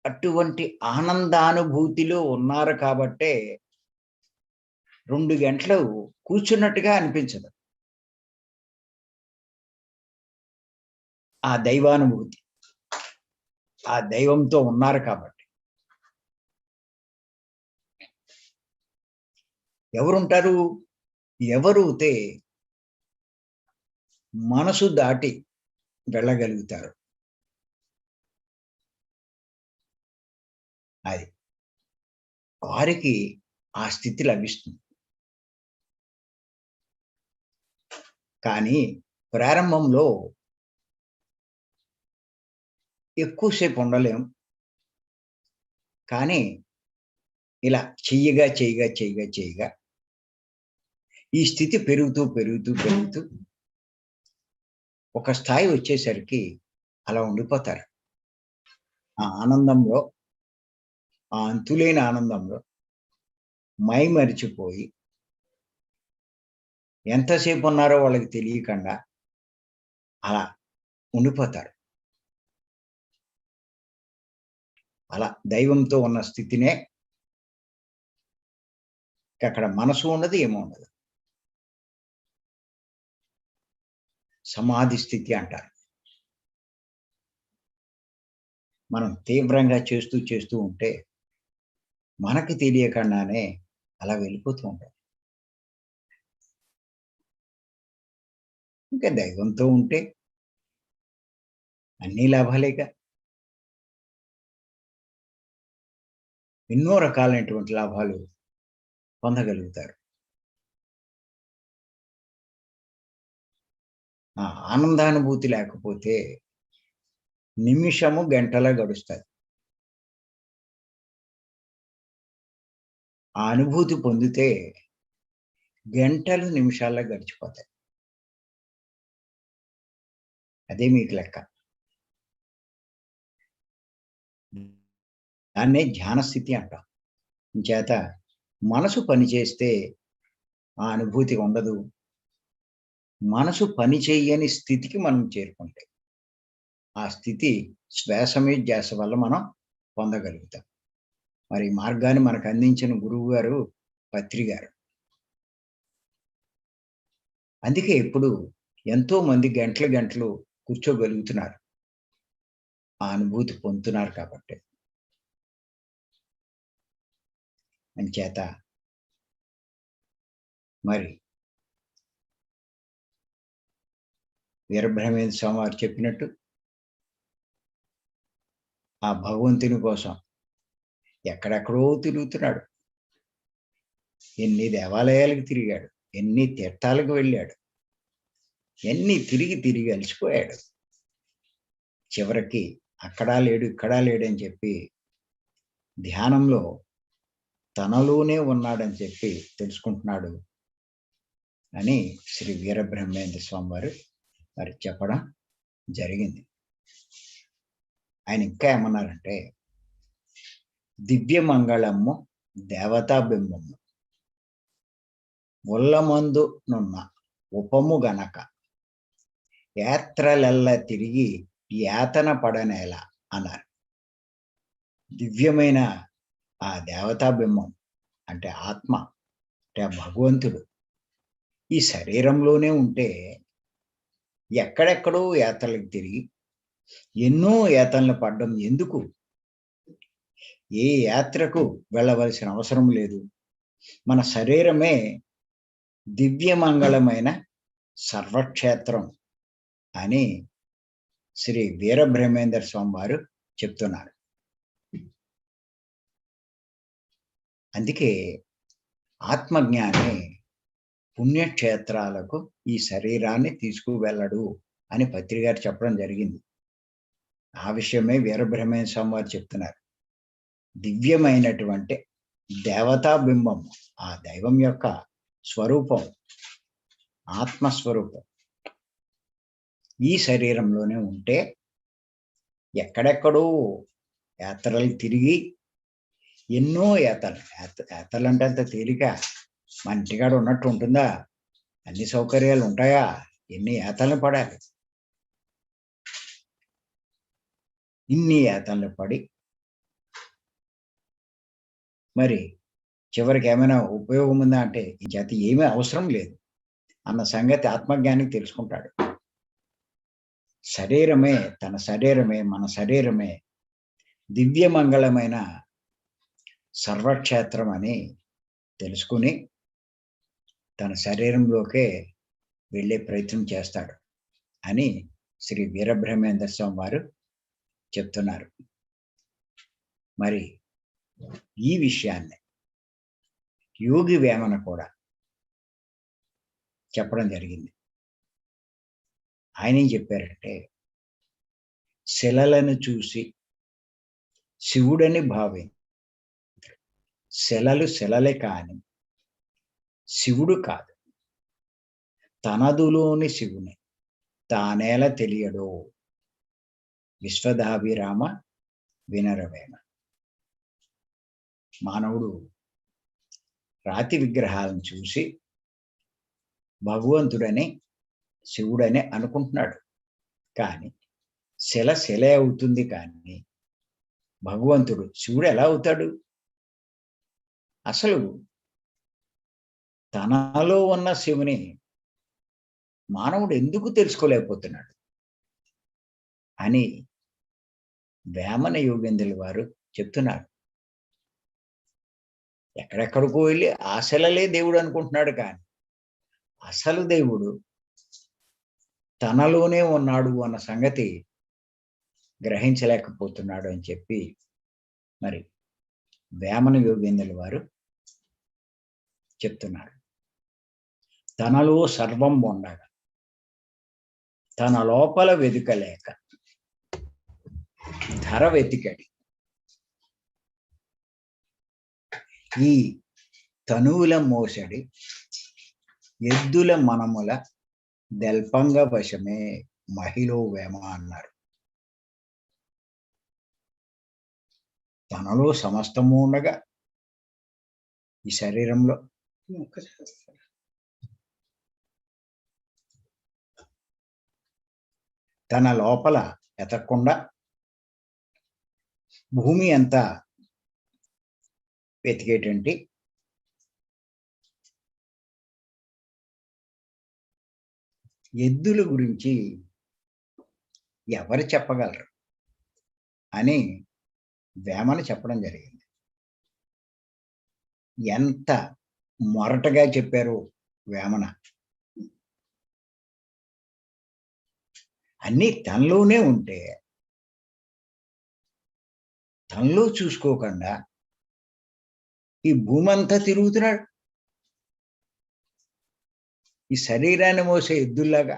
[SPEAKER 1] అటువంటి ఆనందానుభూతిలో ఉన్నారు కాబట్టే 2 గంటలు కూర్చున్నట్టుగా అనిపించదు. ఆ దైవానుభూతి. ఆ దైవంతో ఉన్నారు కాబట్టి. ఎవరుంటారు? ఎవరైతే మనసు దాటి వెళ్ళగలుగుతారు. అది. వారికి ఆ స్థితి లభిస్తుంది. కానీ ప్రారంభంలో ఎక్కువ సేపు ఉండలేం. కానీ ఇలా చెయ్యగా ఈ స్థితి పెరుగుతూ ఒక స్థాయి వచ్చేసరికి అలా ఉండిపోతారు. ఆ ఆనందంలో, ఆ అంతులేని ఆనందంలో మైమరిచిపోయి ఎంతసేపు ఉన్నారో వాళ్ళకి తెలియకుండా అలా ఉండిపోతారు. అలా దైవంతో ఉన్న స్థితినే అక్కడ మనసు ఉండదు, ఏమీ ఉండదు. సమాధి స్థితి అంటారు. మనం తీవ్రంగా చేస్తూ ఉంటే మనకి తెలియకుండానే అలా వెళ్ళిపోతూ ఉంటాం. ఇంకా దైవంతో ఉంటే అన్నీ లాభాలేగా. ఎన్నో రకాలైనటువంటి లాభాలు పొందగలుగుతారు. ఆ ఆనందానుభూతి లేకపోతే నిమిషము గంటలా గడుస్తది. ఆ అనుభూతి పొందితే గంటలు నిమిషాల్లో గడిచిపోతాయి. అదే మీకు లెక్క. దాన్నే ధ్యాన స్థితి అంటాం. ఇంచేత మనసు పనిచేస్తే ఆ అనుభూతి ఉండదు. మనసు పని చెయ్యని స్థితికి మనం చేరుకుంటే, ఆ స్థితి శ్వాస మీద ధ్యాస వల్ల మనం పొందగలుగుతాం. మరి ఈ మార్గాన్ని మనకు అందించిన గురువుగారు పత్రి గారు. అందుకే ఇప్పుడు ఎంతోమంది గంటలు కూర్చోగలుగుతున్నారు. ఆ అనుభూతి పొందుతున్నారు కాబట్టి. అంచేత మరి వీరబ్రహ్మేంద్ర స్వామి వారు చెప్పినట్టు ఆ భగవంతుని కోసం ఎక్కడెక్కడో తిరుగుతున్నాడు. ఎన్ని దేవాలయాలకు తిరిగాడు. ఎన్ని తీర్థాలకు వెళ్ళాడు. ఎన్ని తిరిగి అలసిపోయాడు. చివరికి అక్కడా లేడు, ఇక్కడా లేడని చెప్పి ధ్యానంలో తనలోనే ఉన్నాడని చెప్పి తెలుసుకుంటున్నాడు అని శ్రీ వీరబ్రహ్మేంద్ర స్వామి వారు మరి చెప్పడం జరిగింది. ఆయన ఇంకా ఏమన్నారంటే, దివ్య మంగళము దేవతా బింబము ఉల్లమందునున్న ఉపము గనక యాత్రలెల్ల తిరిగి యాతన పడనేల అన్నారు. దివ్యమైన ఆ దేవతా బింబం అంటే ఆత్మ, అంటే భగవంతుడు ఈ శరీరంలోనే ఉంటే ఎక్కడెక్కడో యాత్రలకు తిరిగి ఎన్నో యాతనలు పడడం ఎందుకు? ఏ యాత్రకు వెళ్ళవలసిన అవసరం లేదు. మన శరీరమే దివ్యమంగళమైన సర్వక్షేత్రం అని శ్రీ వీరబ్రహ్మేంద్ర స్వామి వారు చెప్తున్నారు. అందుకే ఆత్మజ్ఞాని పుణ్యక్షేత్రాలకు ఈ శరీరాన్ని తీసుకువెళ్ళడు అని పత్రి గారు చెప్పడం జరిగింది. ఆ విషయమే వీరబ్రహ్మేంద్ర స్వామి వారు చెప్తున్నారు. దివ్యమైనటువంటి దేవతాబింబం, ఆ దైవం యొక్క స్వరూపం, ఆత్మస్వరూపం ఈ శరీరంలోనే ఉంటే ఎక్కడెక్కడో యాత్రలు తిరిగి ఎన్నో యాత్రలు అంటే అంత తేలిక మన ఇంటికాడ ఉన్నట్టు ఉంటుందా? అన్ని సౌకర్యాలు ఉంటాయా? ఎన్ని యాతనలు పడాలి. ఇన్ని యాతనలు పడి మరి చివరికి ఏమైనా ఉపయోగం ఉందా అంటే ఈ చేత ఏమీ అవసరం లేదు అన్న సంగతి ఆత్మజ్ఞానికి తెలుసుకుంటాడు. శరీరమే, తన శరీరమే, మన శరీరమే దివ్యమంగళమైన సర్వక్షేత్రం అని తెలుసుకుని తన శరీరంలోకే వెళ్ళే ప్రయత్నం చేస్తాడు అని శ్రీ వీరబ్రహ్మేంద్ర స్వామి వారు చెప్తున్నారు. మరి ఈ విషయాన్ని యోగి వేమన కూడా చెప్పడం జరిగింది. ఆయన ఏం చెప్పారంటే, శిలలను చూసి శివుడని భావించు, శిలలు శిలలే కాని శివుడు కాదు, తనదులోని శివుని తానేలా తెలియడో విశ్వదాభిరామ వినరవేమ. మానవుడు రాతి విగ్రహాలను చూసి భగవంతుడని శివుడని అనుకుంటున్నాడు. కానీ శిల శిలే అవుతుంది, కానీ భగవంతుడు శివుడు ఎలా అవుతాడు? అసలు తనలో ఉన్న శివుని మానవుడు ఎందుకు తెలుసుకోలేకపోతున్నాడు అని వేమన యోగేంద్రుల వారు చెప్తున్నారు. ఎక్కడెక్కడికో వెళ్ళి ఆ శిలలే దేవుడు అనుకుంటున్నాడు, కానీ అసలు దేవుడు తనలోనే ఉన్నాడు అన్న సంగతి గ్రహించలేకపోతున్నాడు అని చెప్పి మరి వేమన యోగేంద్రుల వారు చెప్తున్నారు. తనలో సర్వం ఉండగా తన లోపల వెదుకలేక ధర వెతికడి, ఈ తనువుల మోసడి ఎద్దుల మనముల దల్పంగ వశమే మహిళో వేమ అన్నారు. తనలో సమస్తము ఉండగా ఈ శరీరంలో తన లోపల ఎతకుండా భూమి అంతా వెతికేటువంటి ఎద్దుల గురించి ఎవరు చెప్పగలరు అని వేమన చెప్పడం జరిగింది. ఎంత మొరటగా చెప్పారు వేమన. అన్నీ తనలోనే ఉంటే తనలో చూసుకోకుండా ఈ భూమి అంతా తిరుగుతున్నాడు, ఈ శరీరాన్ని మోసే ఎద్దుల్లాగా.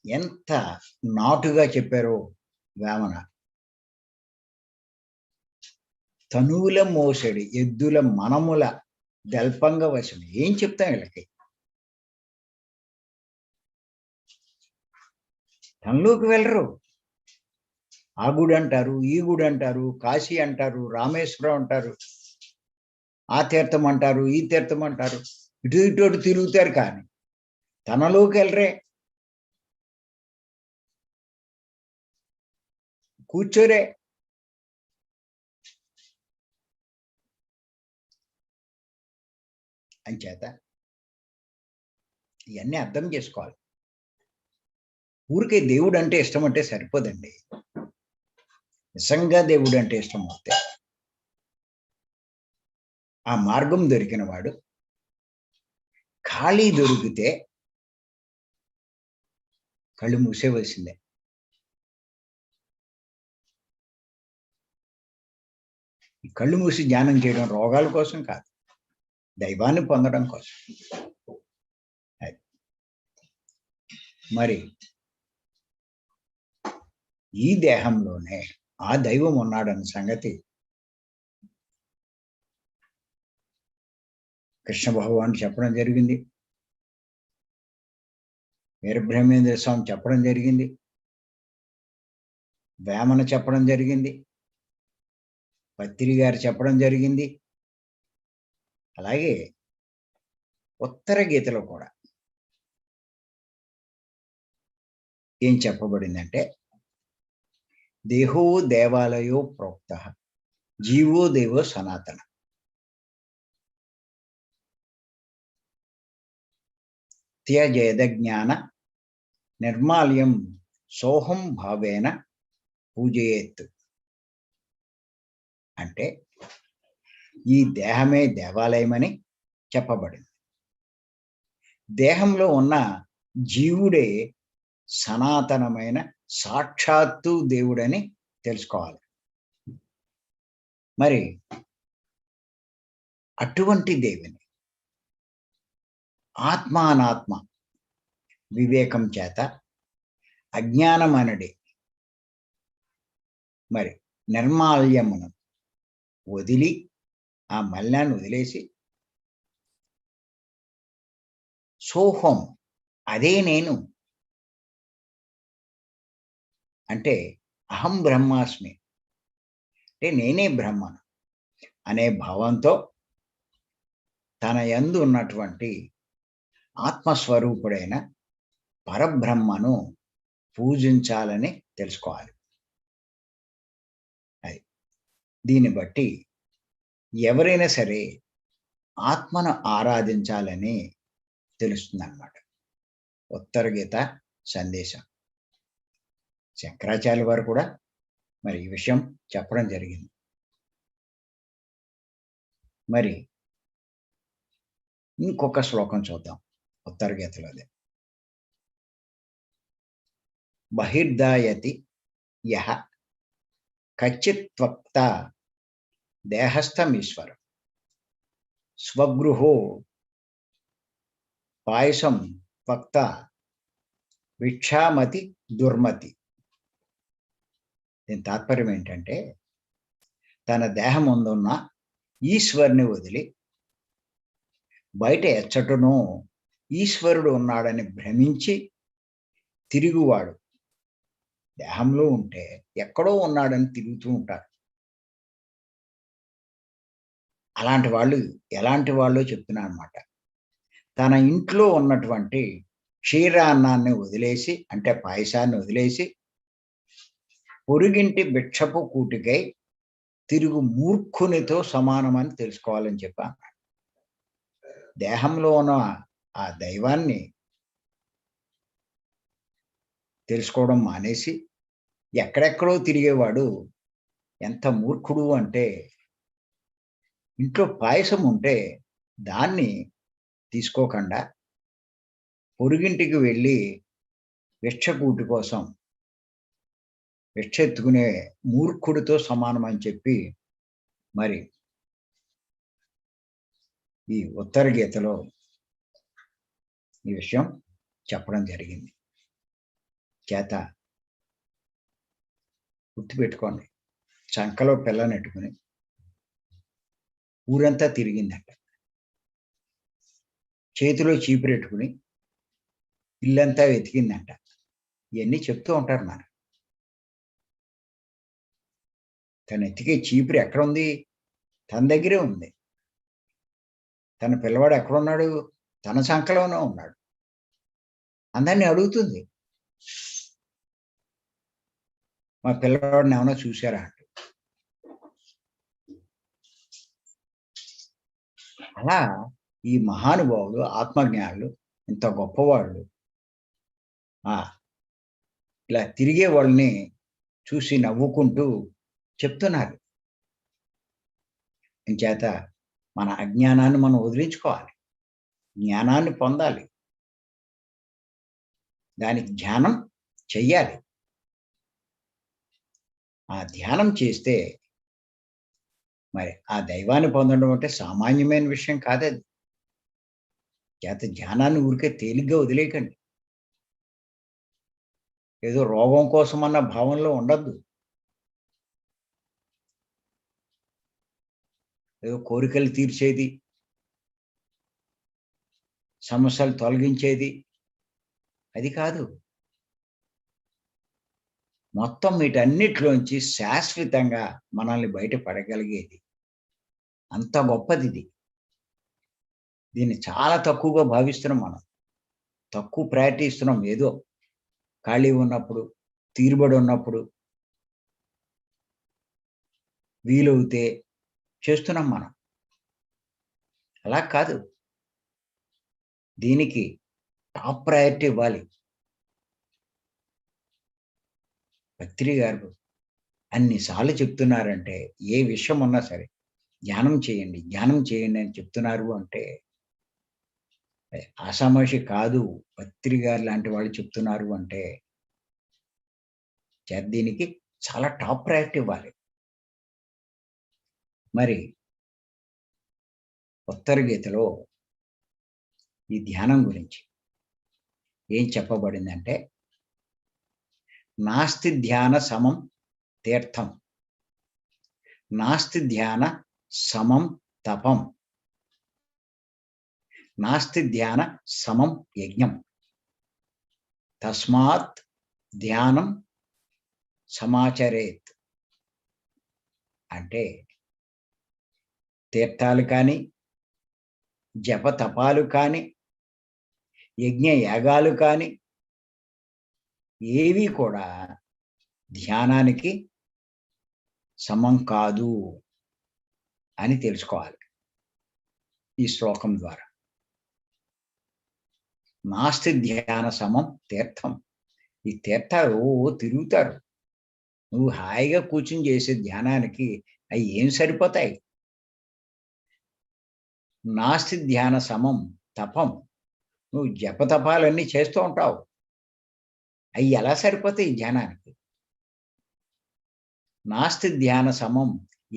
[SPEAKER 1] ఎంత నాటుగా చెప్పారో వేమన. తనువుల మోసడి ఎద్దుల మనముల దల్పంగ వశం. ఏం చెప్తాం వీళ్ళకి? తనలోకి వెళ్ళరు. ఆ గుడి అంటారు, ఈ గుడి అంటారు, కాశీ అంటారు, రామేశ్వరం అంటారు, ఆ తీర్థం అంటారు, ఈ తీర్థం అంటారు, ఇటు ఇటు తిరుగుతారు, కానీ తనలోకి వెళ్ళరే. కూర్చోరే. అంచేత ఇవన్నీ అర్థం చేసుకోవాలి. ఊరికే దేవుడు అంటే ఇష్టం అంటే సరిపోదండి. నిజంగా దేవుడు అంటే ఇష్టం అవుతే ఆ మార్గం దొరికిన వాడు ఖాళీ దొరికితే కళ్ళు మూసేవలసిందే. కళ్ళు మూసి ధ్యానం చేయడం రోగాల కోసం కాదు, దైవాన్ని పొందడం కోసం. మరి ఈ దేహంలోనే ఆ దైవం ఉన్నాడన్న సంగతి కృష్ణ భగవాన్ చెప్పడం జరిగింది, వీరబ్రహ్మేంద్ర స్వామి చెప్పడం జరిగింది, వేమన చెప్పడం జరిగింది, పత్రి గారు చెప్పడం జరిగింది. అలాగే ఉత్తర గీతలో కూడా ఏం చెప్పబడిందంటే, దేహో దేవాలయో ప్రోక్త జీవో దేవో సనాతన. త్యజేద జ్ఞాన నిర్మాల్యం సోహం భావేన పూజయేత్. అంటే ఈ దేహమే దేవాలయమని చెప్పబడింది. దేహంలో ఉన్న జీవుడే సనాతనమైన సాక్షాత్తు దేవుడని తెలుసుకోవాలి. మరి అటువంటి దేవుని ఆత్మానాత్మ వివేకం చేత అజ్ఞానం అనడి మరి నిర్మాల్యమును వదిలి, ఆ మల్యాన్ని వదిలేసి సోహం అదే నేను అంటే అహం బ్రహ్మాస్మి అంటే నేనే బ్రహ్మను అనే భావంతో తన యందు ఉన్నటువంటి ఆత్మస్వరూపుడైన పరబ్రహ్మను పూజించాలని తెలుసుకోవాలి. అది దీన్ని బట్టి ఎవరైనా సరే ఆత్మను ఆరాధించాలని తెలుస్తుంది అన్నమాట. ఉత్తర గీత సందేశం. శంకరాచార్య వారు కూడా మరి ఈ విషయం చెప్పడం జరిగింది. మరి ఇంకొక శ్లోకం చూద్దాం ఉత్తర గీతలోదే. బహిర్దాయతి యహ కచ్చిత్వక్త దేహస్థమీశ్వరం స్వగృహో పాయసం వక్త విక్షామతి దుర్మతి. దీని తాత్పర్యం ఏంటంటే, తన దేహం ముందున్న ఈశ్వరుని వదిలి బయట ఎచ్చటనో ఈశ్వరుడు ఉన్నాడని భ్రమించి తిరుగువాడు. దేహంలో ఉంటే ఎక్కడో ఉన్నాడని తిరుగుతూ ఉంటారు. అలాంటి వాళ్ళు ఎలాంటి వాళ్ళు చెప్తున్నా అనమాట. తన ఇంట్లో ఉన్నటువంటి క్షీరాన్నాన్ని వదిలేసి, అంటే పాయసాన్ని వదిలేసి పొరుగింటి భిక్షపు కూటికై తిరుగు మూర్ఖునితో సమానమని తెలుసుకోవాలని చెప్పి అన్నాడు. దేహంలో ఉన్న ఆ దైవాన్ని తెలుసుకోవడం మానేసి ఎక్కడెక్కడో తిరిగేవాడు ఎంత మూర్ఖుడు అంటే, ఇంట్లో పాయసం ఉంటే దాన్ని తీసుకోకుండా పొరుగింటికి వెళ్ళి భిక్షకూటి కోసం భిక్ష ఎత్తుకునే మూర్ఖుడితో సమానం అని చెప్పి మరి ఈ ఉత్తర గీతలో ఈ విషయం చెప్పడం జరిగింది. చేత గుర్తుపెట్టుకోండి, చంకలో పిల్లనెట్టుకుని ఊరంతా తిరిగిందట, చేతిలో చీపురెట్టుకుని ఇల్లంతా వెతికిందంట. ఇవన్నీ చెప్తూ ఉంటారు మన. తను ఎతికే చీపురు ఎక్కడ ఉంది? తన దగ్గరే ఉంది. తన పిల్లవాడు ఎక్కడున్నాడు? తన సంకలోనే ఉన్నాడు. అందరినీ అడుగుతుంది, మా పిల్లవాడిని ఏమైనా చూశారా అంటూ. అలా ఈ మహానుభావులు, ఆత్మజ్ఞానులు, ఇంత గొప్పవాళ్ళు ఇలా తిరిగే వాళ్ళని చూసి నవ్వుకుంటూ చెప్తున్నారు. ఇంచేత మన అజ్ఞానాన్ని మనం వదిలించుకోవాలి, జ్ఞానాన్ని పొందాలి, దానికి ధ్యానం చెయ్యాలి. ఆ ధ్యానం చేస్తే మరి ఆ దైవాన్ని పొందడం అంటే సామాన్యమైన విషయం కాదది. చేత ధ్యానాన్ని ఊరికే తేలిగ్గా వదిలేయకండి. ఏదో రోగం కోసమన్న భావనలో ఉండొద్దు. ఏదో కోరికలు తీర్చేది, సమస్యలు తొలగించేది అది కాదు. మొత్తం వీటన్నిటిలోంచి శాశ్వతంగా మనల్ని బయట పడగలిగేది. అంత గొప్పదిది. దీన్ని చాలా తక్కువగా భావిస్తున్నాం మనం. తక్కువ ప్రయారిటీ ఇస్తున్నాం. ఏదో ఖాళీ ఉన్నప్పుడు, తీరుబడి ఉన్నప్పుడు, వీలవుతే చేస్తున్నాం మనం. అలా కాదు. దీనికి టాప్ ప్రయారిటీ ఇవ్వాలి. పత్రి గారు అన్ని సార్లు చెప్తున్నారంటే, ఏ విషయం ఉన్నా సరే, ధ్యానం చేయండి, ధ్యానం చేయండి అని చెప్తున్నారు అంటే, ఆషామాషి కాదు. పత్రి గారు లాంటి వాళ్ళు చెప్తున్నారు అంటే, దీనికి చాలా టాప్ ప్రయారిటీ ఇవ్వాలి. మరి ఉత్తర గీతలో ఈ ధ్యానం గురించి ఏం చెప్పబడిందంటే, నాస్తి ధ్యాన సమం తీర్థం, నాస్తి ధ్యాన సమం తపం, నాస్తి ధ్యాన సమం యజ్ఞం, తస్మాత్ ధ్యానం సమాచరేత్. అంటే తీర్థాలు కానీ, జప తపాలు కానీ, యజ్ఞ యాగాలు కానీ ఏవి కూడా ధ్యానానికి సమం కాదు అని తెలుసుకోవాలి ఈ శ్లోకం ద్వారా. నాస్తి ధ్యాన సమం తీర్థం. ఈ తీర్థాలు తిరుగుతారు. నువ్వు హాయిగా కూర్చుని చేసే ధ్యానానికి అవి ఏం సరిపోతాయి? నాస్తి ధ్యాన సమం తపం. నువ్వు జపతపాలన్నీ చేస్తూ ఉంటావు, అవి ఎలా సరిపోతాయి ఈ ధ్యానానికి? నాస్తి ధ్యాన సమం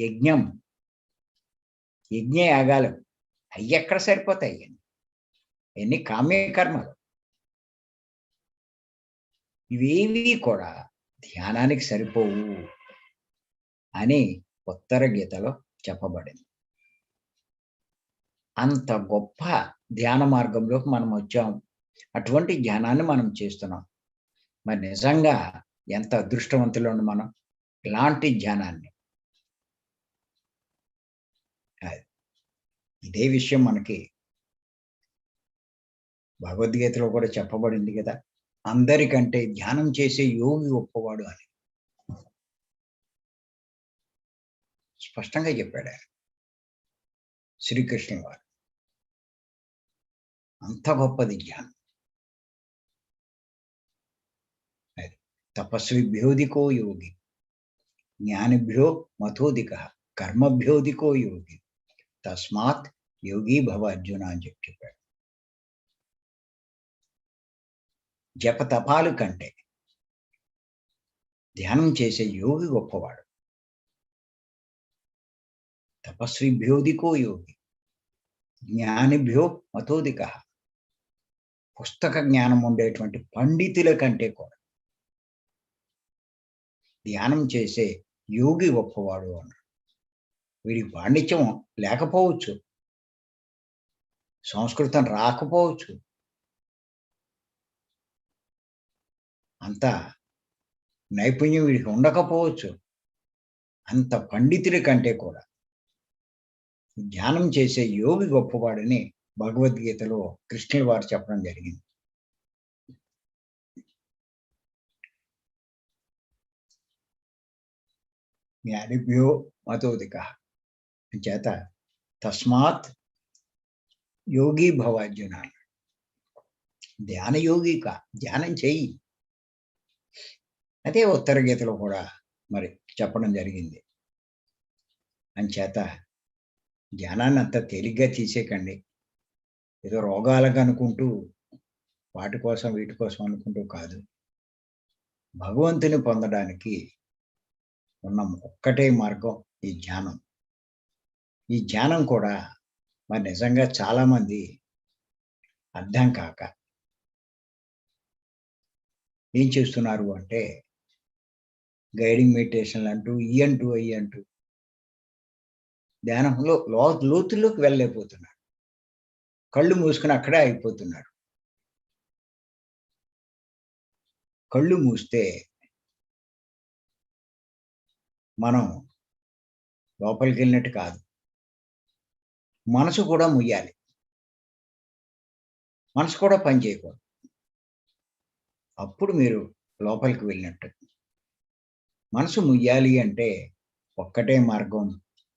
[SPEAKER 1] యజ్ఞం, యజ్ఞ యాగాలు అవి ఎక్కడ సరిపోతాయి? ఎన్ని కామ్యకర్మలు. ఇవేవి కూడా ధ్యానానికి సరిపోవు అని ఉత్తర గీతలో చెప్పబడింది. అంత గొప్ప ధ్యాన మార్గంలోకి మనం వచ్చాం. అటువంటి ధ్యానాన్ని మనం చేస్తున్నాం. మరి నిజంగా ఎంత అదృష్టవంతులు మనం ఇలాంటి ధ్యానాన్ని. ఇదే విషయం మనకి భగవద్గీతలో కూడా చెప్పబడింది కదా, అందరికంటే ధ్యానం చేసే యోగి గొప్పవాడు అని స్పష్టంగా చెప్పాడు ఆయన, శ్రీకృష్ణుల వారు. అంత గొప్పది జ్ఞానం. అది తపస్విభ్యోధికో యోగి, జ్ఞానిభ్యో మథోధిక, కర్మభ్యోధికో యోగి, తస్మాత్ యోగి భవ అర్జున అని చెప్పాడు. జప తపాలు కంటే ధ్యానం చేసే యోగి గొప్పవాడు. తపస్విభ్యోధికో యోగి, జ్ఞానిభ్యో మథోధిక, పుస్తక జ్ఞానం ఉండేటువంటి పండితుల కంటే కూడా ధ్యానం చేసే యోగి గొప్పవాడు అన్నాడు. వీడికి పాండిత్యం లేకపోవచ్చు, సంస్కృతం రాకపోవచ్చు, అంత నైపుణ్యం వీడికి ఉండకపోవచ్చు, అంత పండితుడి కంటే కూడా ధ్యానం చేసే యోగి గొప్పవాడని భగవద్గీతలో కృష్ణుల వారు చెప్పడం జరిగింది. జ్ఞానిభ్యో మతోధిక చేత తస్మాత్ యోగి భవ అర్జున, ధ్యాన యోగిక, ధ్యానం చెయ్యి. అదే ఉత్తర గీతలో కూడా మరి చెప్పడం జరిగింది. అంచేత ధ్యానాన్ని అంత తేలిగ్గా తీసేయకండి. ఏదో రోగాలకు అనుకుంటూ వాటి కోసం, వీటి కోసం అనుకుంటూ కాదు. భగవంతుని పొందడానికి ఉన్న ఒక్కటే మార్గం ఈ ధ్యానం. ఈ ధ్యానం కూడా మరి నిజంగా చాలామంది అర్థం కాక ఏం చేస్తున్నారు అంటే గైడింగ్ మెడిటేషన్‌లు అంటూ, ఇయి అంటూ, అయి అంటూ ధ్యానంలో లోతుల్లోకి వెళ్ళలేకపోతున్నారు. కళ్ళు మూసుకొని అక్కడే ఆగిపోతున్నారు. కళ్ళు మూస్తే మనం లోపలికెళ్ళినట్టు కాదు. మనసు కూడా ముయ్యాలి. మనసు కూడా పని చేయకూడదు. అప్పుడు మీరు లోపలికి వెళ్ళినట్టు. మనసు ముయ్యాలి అంటే ఒక్కటే మార్గం.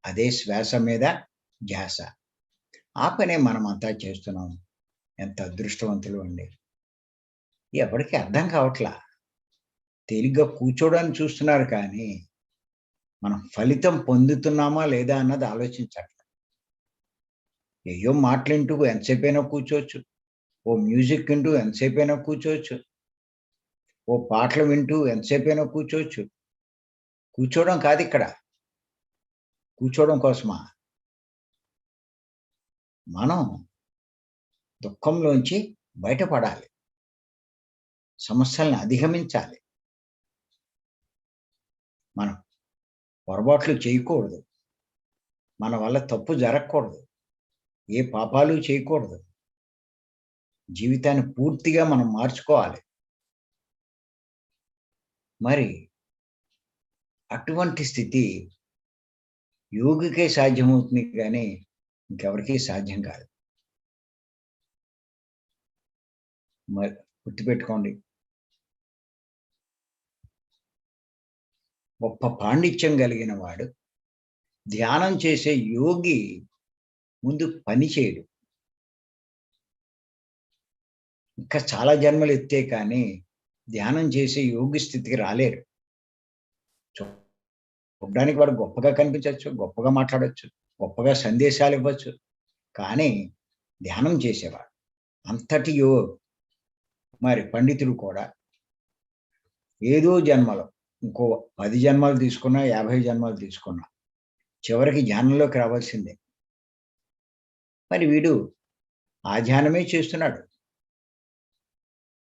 [SPEAKER 1] అదే శ్వాస మీద ధ్యాస. ఆ పనే మనమంతా చేస్తున్నాం. ఎంత అదృష్టవంతులు అండి. ఎవరికీ అర్థం కావట్లా. తేలిగ్గా కూర్చోవడానికి చూస్తున్నారు కానీ, మనం ఫలితం పొందుతున్నామా లేదా అన్నది ఆలోచించట్ల. ఏయ్యో మాటలింటూ ఎంతసేపైనా కూర్చోవచ్చు. ఓ మ్యూజిక్ వింటూ ఎంతసేపైనా కూర్చోవచ్చు. ఓ పాటలు వింటూ ఎంతసేపైనా కూర్చోవచ్చు. కూర్చోవడం కాదిక్కడ. కూర్చోవడం కోసమా? మనం దుఃఖంలోంచి బయటపడాలి. సమస్యల్ని అధిగమించాలి. మనం పొరపాట్లు చేయకూడదు. మన వల్ల తప్పు జరగకూడదు. ఏ పాపాలు చేయకూడదు. జీవితాన్ని పూర్తిగా మనం మార్చుకోవాలి. మరి అటువంటి స్థితి యోగికే సాధ్యమవుతుంది గానీ, ఇంకెవరికీ సాధ్యం కాదు. మరి గుర్తుపెట్టుకోండి. గొప్ప పాండిత్యం కలిగిన వాడు, ధ్యానం చేసే యోగి ముందు పని చేయడు. ఇంకా చాలా జన్మలు ఎత్తే కానీ, ధ్యానం చేసే యోగి స్థితికి రాలేరు. చూడ్డానికి వాడు గొప్పగా కనిపించొచ్చు, గొప్పగా మాట్లాడొచ్చు, గొప్పగా సందేశాలివ్వచ్చు. కానీ ధ్యానం చేసేవాడు అంతటి మరి పండితుడు కూడా ఏదో జన్మలో ఇంకో 10 జన్మలు తీసుకున్నా, 50 జన్మలు తీసుకున్నా చివరికి ధ్యానంలోకి రావాల్సిందే. మరి వీడు ఆ ధ్యానమే చేస్తున్నాడు.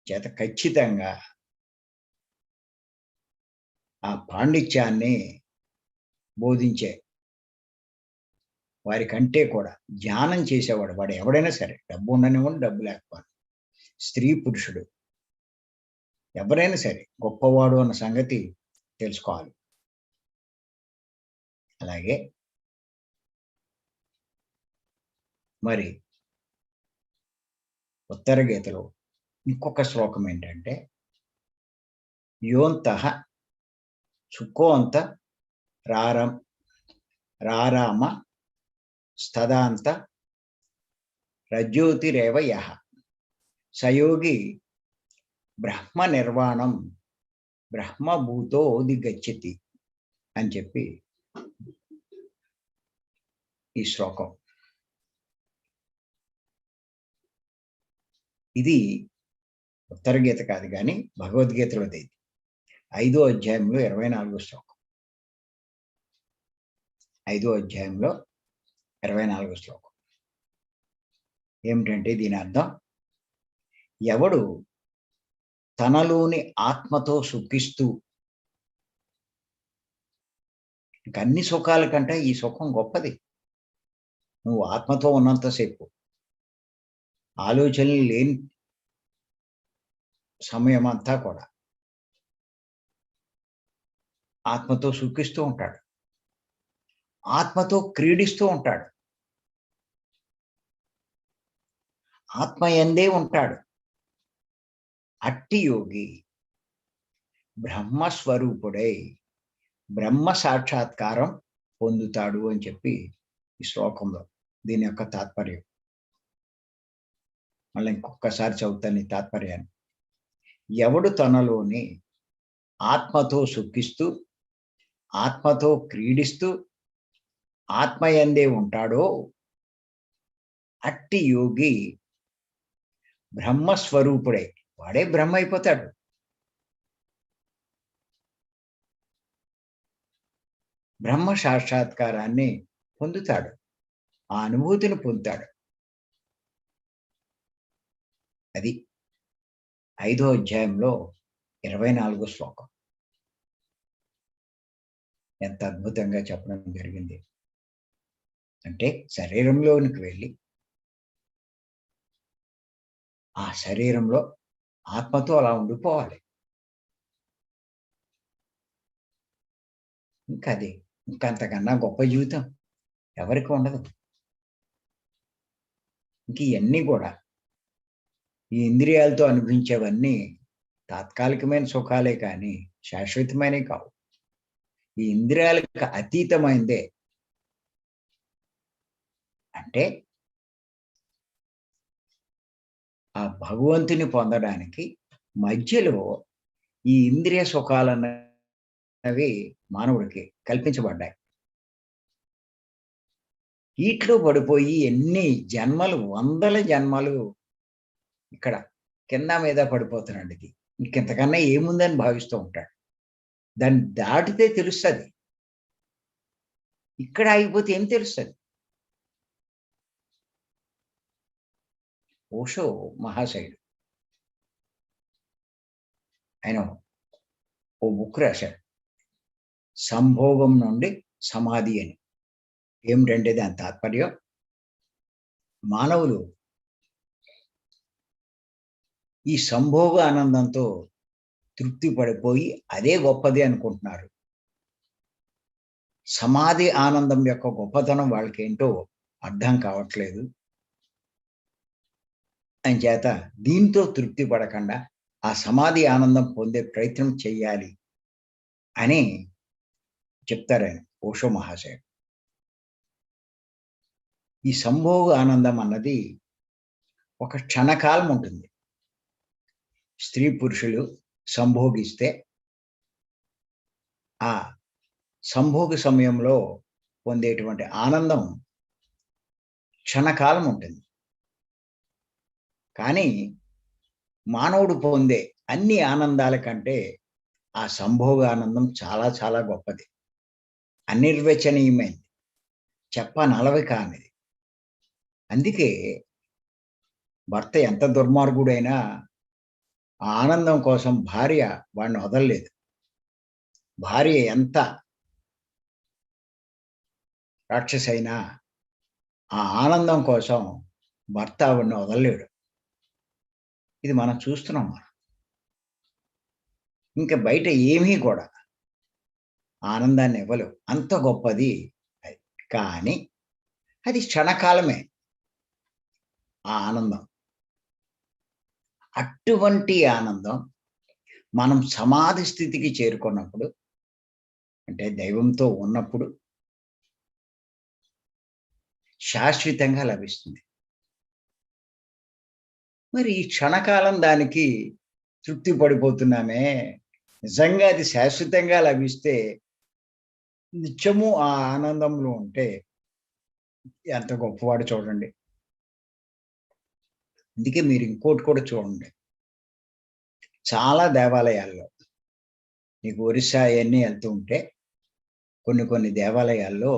[SPEAKER 1] చేత ఖచ్చితంగా ఆ పాండిత్యాన్ని బోధించే వారికంటే కూడా ధ్యానం చేసేవాడు వాడు ఎవడైనా సరే, డబ్బు ఉండనివ్వండి, డబ్బు లేకపోయినా, స్త్రీ, పురుషుడు ఎవరైనా సరే గొప్పవాడు అన్న సంగతి తెలుసుకోవాలి. అలాగే మరి ఉత్తర గీతలో ఇంకొక శ్లోకం ఏంటంటే, యోంతః చుకోంత రారం రారామ స్తదాంత రజ్యోతిరేవ యః సయోగి బ్రహ్మ నిర్వాణం బ్రహ్మభూతో దిగచ్చతి అని చెప్పి ఈ శ్లోకం. ఇది ఉత్తర గీత కాదు కానీ భగవద్గీతలోది. 5వ అధ్యాయంలో 24వ శ్లోకం. 5వ అధ్యాయంలో 24వ శ్లోకం ఏమిటంటే దీని అర్థం, ఎవడు తనలోని ఆత్మతో సుఖిస్తూ, అన్ని సుఖాల కంటే ఈ సుఖం గొప్పది. నువ్వు ఆత్మతో ఉన్నంతసేపు, ఆలోచనలు లేని సమయం అంతా కూడా ఆత్మతో సుఖిస్తూ ఉంటాడు, ఆత్మతో క్రీడిస్తూ ఉంటాడు, ఆత్మ యందే ఉంటాడు. అట్టి యోగి బ్రహ్మస్వరూపుడై బ్రహ్మ సాక్షాత్కారం పొందుతాడు అని చెప్పి ఈ శ్లోకంలో దీని యొక్క తాత్పర్యం. మళ్ళీ ఇంకొకసారి చదువుతాను ఈ తాత్పర్యాన్ని. ఎవడు తనలోని ఆత్మతో సుఖిస్తూ, ఆత్మతో క్రీడిస్తూ, ఆత్మయందే ఉంటాడో అట్టి యోగి బ్రహ్మస్వరూపుడే. వాడే బ్రహ్మ అయిపోతాడు. బ్రహ్మ సాక్షాత్కారాన్ని పొందుతాడు. ఆ అనుభూతిని పొందుతాడు. అది 5వ అధ్యాయంలో 24వ శ్లోకం. ఎంత అద్భుతంగా చెప్పడం జరిగింది. అంటే శరీరంలోనికి వెళ్ళి ఆ శరీరంలో ఆత్మతో అలా ఉండిపోవాలి. ఇంకా అది ఇంకంతకన్నా గొప్ప జీవితం ఎవరికి ఉండదు. ఇంక ఇయన్నీ కూడా ఈ ఇంద్రియాలతో అనుభవించేవన్నీ తాత్కాలికమైన సుఖాలే కానీ శాశ్వతమైనవి కావు. ఈ ఇంద్రియాలకు అతీతమైందే. అంటే ఆ భగవంతుని పొందడానికి మధ్యలో ఈ ఇంద్రియ సుఖాలన్నవి మానవుడికి కల్పించబడ్డాయి. వీటిలో పడిపోయి ఎన్ని జన్మలు, వందల జన్మలు ఇక్కడ కింద మీద పడిపోతున్నాడు. ఇది ఇంకెంతకన్నా ఏముందని భావిస్తూ ఉంటాడు. దాన్ని దాటితే తెలుస్తుంది. ఇక్కడ ఆగిపోతే ఏం తెలుస్తుంది? ఓషో మహాశయుడు ఆయన ఓ బుక్ రాశాడు, సంభోగం నుండి సమాధి అని. ఏమిటంటే దాని తాత్పర్యం, మానవులు ఈ సంభోగ ఆనందంతో తృప్తి పడిపోయి అదే గొప్పది అనుకుంటున్నారు. సమాధి ఆనందం యొక్క గొప్పతనం వాళ్ళకి ఏంటో అర్థం కావట్లేదు. అంచేత దీంతో తృప్తి పడకుండా ఆ సమాధి ఆనందం పొందే ప్రయత్నం చెయ్యాలి అని చెప్తారాయన ఓషో మహాశయుడు. ఈ సంభోగ ఆనందం అన్నది ఒక క్షణకాలం ఉంటుంది. స్త్రీ పురుషులు సంభోగిస్తే ఆ సంభోగ సమయంలో పొందేటువంటి ఆనందం క్షణకాలం ఉంటుంది. కానీ మానవుడు పొందే అన్ని ఆనందాల కంటే ఆ సంభోగ ఆనందం చాలా చాలా గొప్పది, అనిర్వచనీయమైనది, చెప్పనలవి కానిది. అందుకే భర్త ఎంత దుర్మార్గుడైనా ఆ ఆనందం కోసం భార్య వాడిని వదలలేదు. భార్య ఎంత రాక్షసైనా ఆ ఆనందం కోసం భర్త ఆవిడని వదలలేడు. ఇది మనం చూస్తున్నాం. ఇంకా బయట ఏమీ కూడా ఆనందాన్ని ఇవ్వలేవు. అంత గొప్పది అది. కానీ అది క్షణకాలమే ఆ ఆనందం. అటువంటి ఆనందం మనం సమాధి స్థితికి చేరుకున్నప్పుడు, అంటే దైవంతో ఉన్నప్పుడు శాశ్వతంగా లభిస్తుంది. మరి ఈ క్షణకాలం దానికి తృప్తి పడిపోతున్నామే. నిజంగా అది శాశ్వతంగా లభిస్తే, నిత్యము ఆ ఆనందంలో ఉంటే ఎంత గొప్పవాడు చూడండి. అందుకే మీరు ఇంకోటి కూడా చూడండి. చాలా దేవాలయాల్లో నీకు ఒరిస్సా అవన్నీ వెళ్తూ ఉంటే కొన్ని కొన్ని దేవాలయాల్లో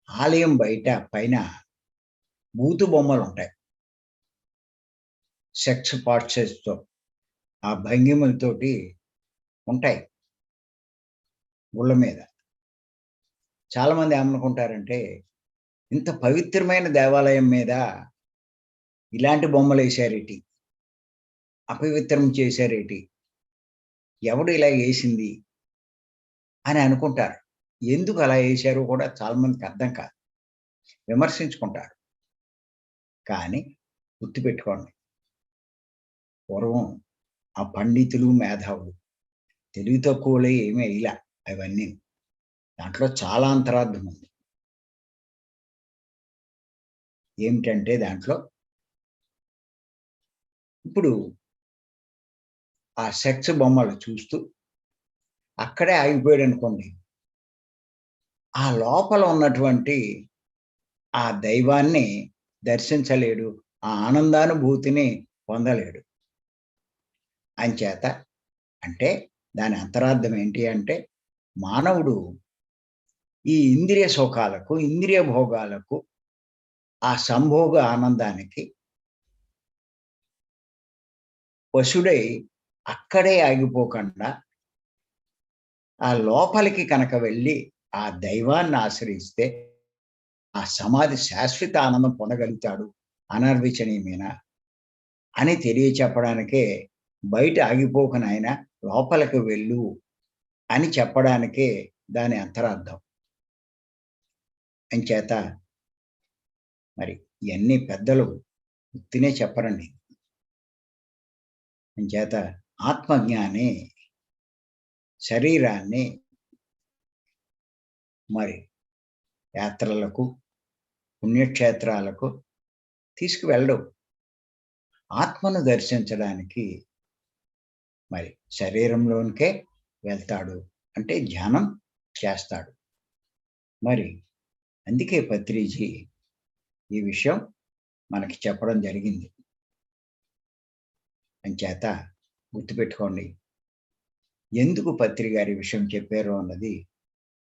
[SPEAKER 1] ఆలయం బయట పైన బూతు బొమ్మలు ఉంటాయి. సెక్స్ పార్ట్స్‌తో ఆ భంగిమలతోటి ఉంటాయి గుళ్ళ మీద. చాలామంది ఏమనుకుంటారంటే, ఇంత పవిత్రమైన దేవాలయం మీద ఇలాంటి బొమ్మలేసారేటి? అపవిత్రం చేశారేటి? ఎవడు ఇలా ఏసింది? అని అనుకుంటారు. ఎందుకు అలా ఏశారో కూడా చాలా మందికి అర్థం కాదు. విమర్శించుకుంటారు. కానీ గుర్తుపెట్టుకోండి, పూర్వం ఆ పండితులు, మేధావులు తెలివి తక్కువలే ఏమీ ఎయలా అవన్నీ. దాంట్లో చాలా అంతరార్థం ఉంది. ఏమిటంటే దాంట్లో ఇప్పుడు ఆ సెక్స్ బొమ్మలు చూస్తూ అక్కడే ఆగిపోయాడనుకోండి, ఆ లోపల ఉన్నటువంటి ఆ దైవాన్ని దర్శించలేడు. ఆ ఆనందానుభూతిని పొందలేడు. అంచేత అంటే దాని అంతరార్థం ఏంటి అంటే, మానవుడు ఈ ఇంద్రియ సుఖాలకు, ఇంద్రియ భోగాలకు, ఆ సంభోగ ఆనందానికి వశుడై అక్కడే ఆగిపోకుండా, ఆ లోపలికి కనుక వెళ్ళి ఆ దైవాన్ని ఆశ్రయిస్తే, ఆ సమాధి శాశ్వత ఆనందం పొందగలుగుతాడు. అనర్వచనీయమైన అని తెలియచెప్పడానికే బయట ఆగిపోకు నాయనా లోపలికి వెళ్ళు అని చెప్పడానికే దాని అంతరార్థం. అంచేత మరి ఇయన్నీ పెద్దలు ఉత్తినే చెప్పరండి. అంచేత ఆత్మజ్ఞాని శరీరాన్ని మరి యాత్రలకు, పుణ్యక్షేత్రాలకు తీసుకువెళ్ళడు. ఆత్మను దర్శించడానికి మరి శరీరంలోనికే వెళ్తాడు. అంటే ధ్యానం చేస్తాడు. మరి అందుకే పత్రిజీ ఈ విషయం మనకి చెప్పడం జరిగింది. అంచేత గుర్తుపెట్టుకోండి. ఎందుకు పత్రి గారి విషయం చెప్పారు అన్నది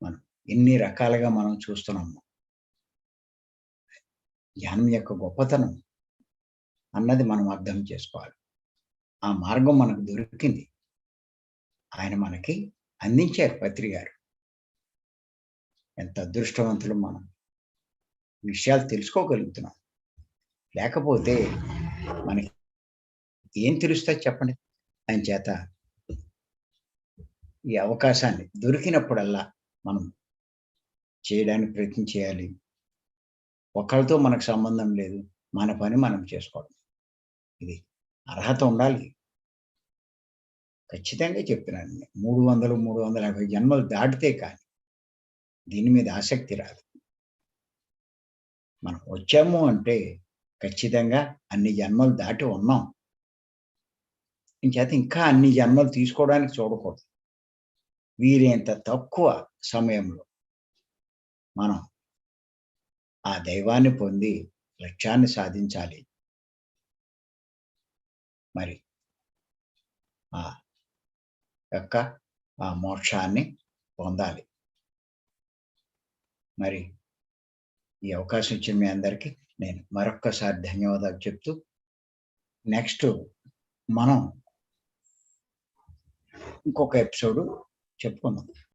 [SPEAKER 1] మనం ఎన్ని రకాలుగా మనం చూస్తున్నాము. ధ్యానం యొక్క గొప్పతనం అన్నది మనం అర్థం చేసుకోవాలి. ఆ మార్గం మనకు దొరికింది. ఆయన మనకి అందించారు పత్రి గారు. ఎంత అదృష్టవంతులం మనం. విషయాలు తెలుసుకోగలుగుతున్నాం. లేకపోతే మనకి ఏం తెలుస్తాయి చెప్పండి? అంచేత ఈ అవకాశాన్ని దొరికినప్పుడల్లా మనం చేయడానికి ప్రయత్నం చేయాలి. ఒకళ్ళతో మనకు సంబంధం లేదు. మన పని మనం చేసుకోవడం. ఇది అర్హత ఉండాలి. ఖచ్చితంగా చెప్తున్నానండి. 300, 350 జన్మలు దాటితే కానీ దీని మీద ఆసక్తి రాదు. మనం వచ్చాము అంటే ఖచ్చితంగా అన్ని జన్మలు దాటి ఉన్నాం. ఇంచేత ఇంకా అన్ని జన్మలు తీసుకోవడానికి చూడకూడదు. వీలైనంత తక్కువ సమయంలో మనం ఆ దైవాన్ని పొంది లక్ష్యాన్ని సాధించాలి. మరి ఆ యొక్క ఆ మోక్షాన్ని పొందాలి. మరి ఈ అవకాశం ఇచ్చిన మీ అందరికీ నేను మరొక్కసారి ధన్యవాదాలు చెప్తూ నెక్స్ట్ మనం ఇంకొక ఎపిసోడ్ చెప్పుకుందాం.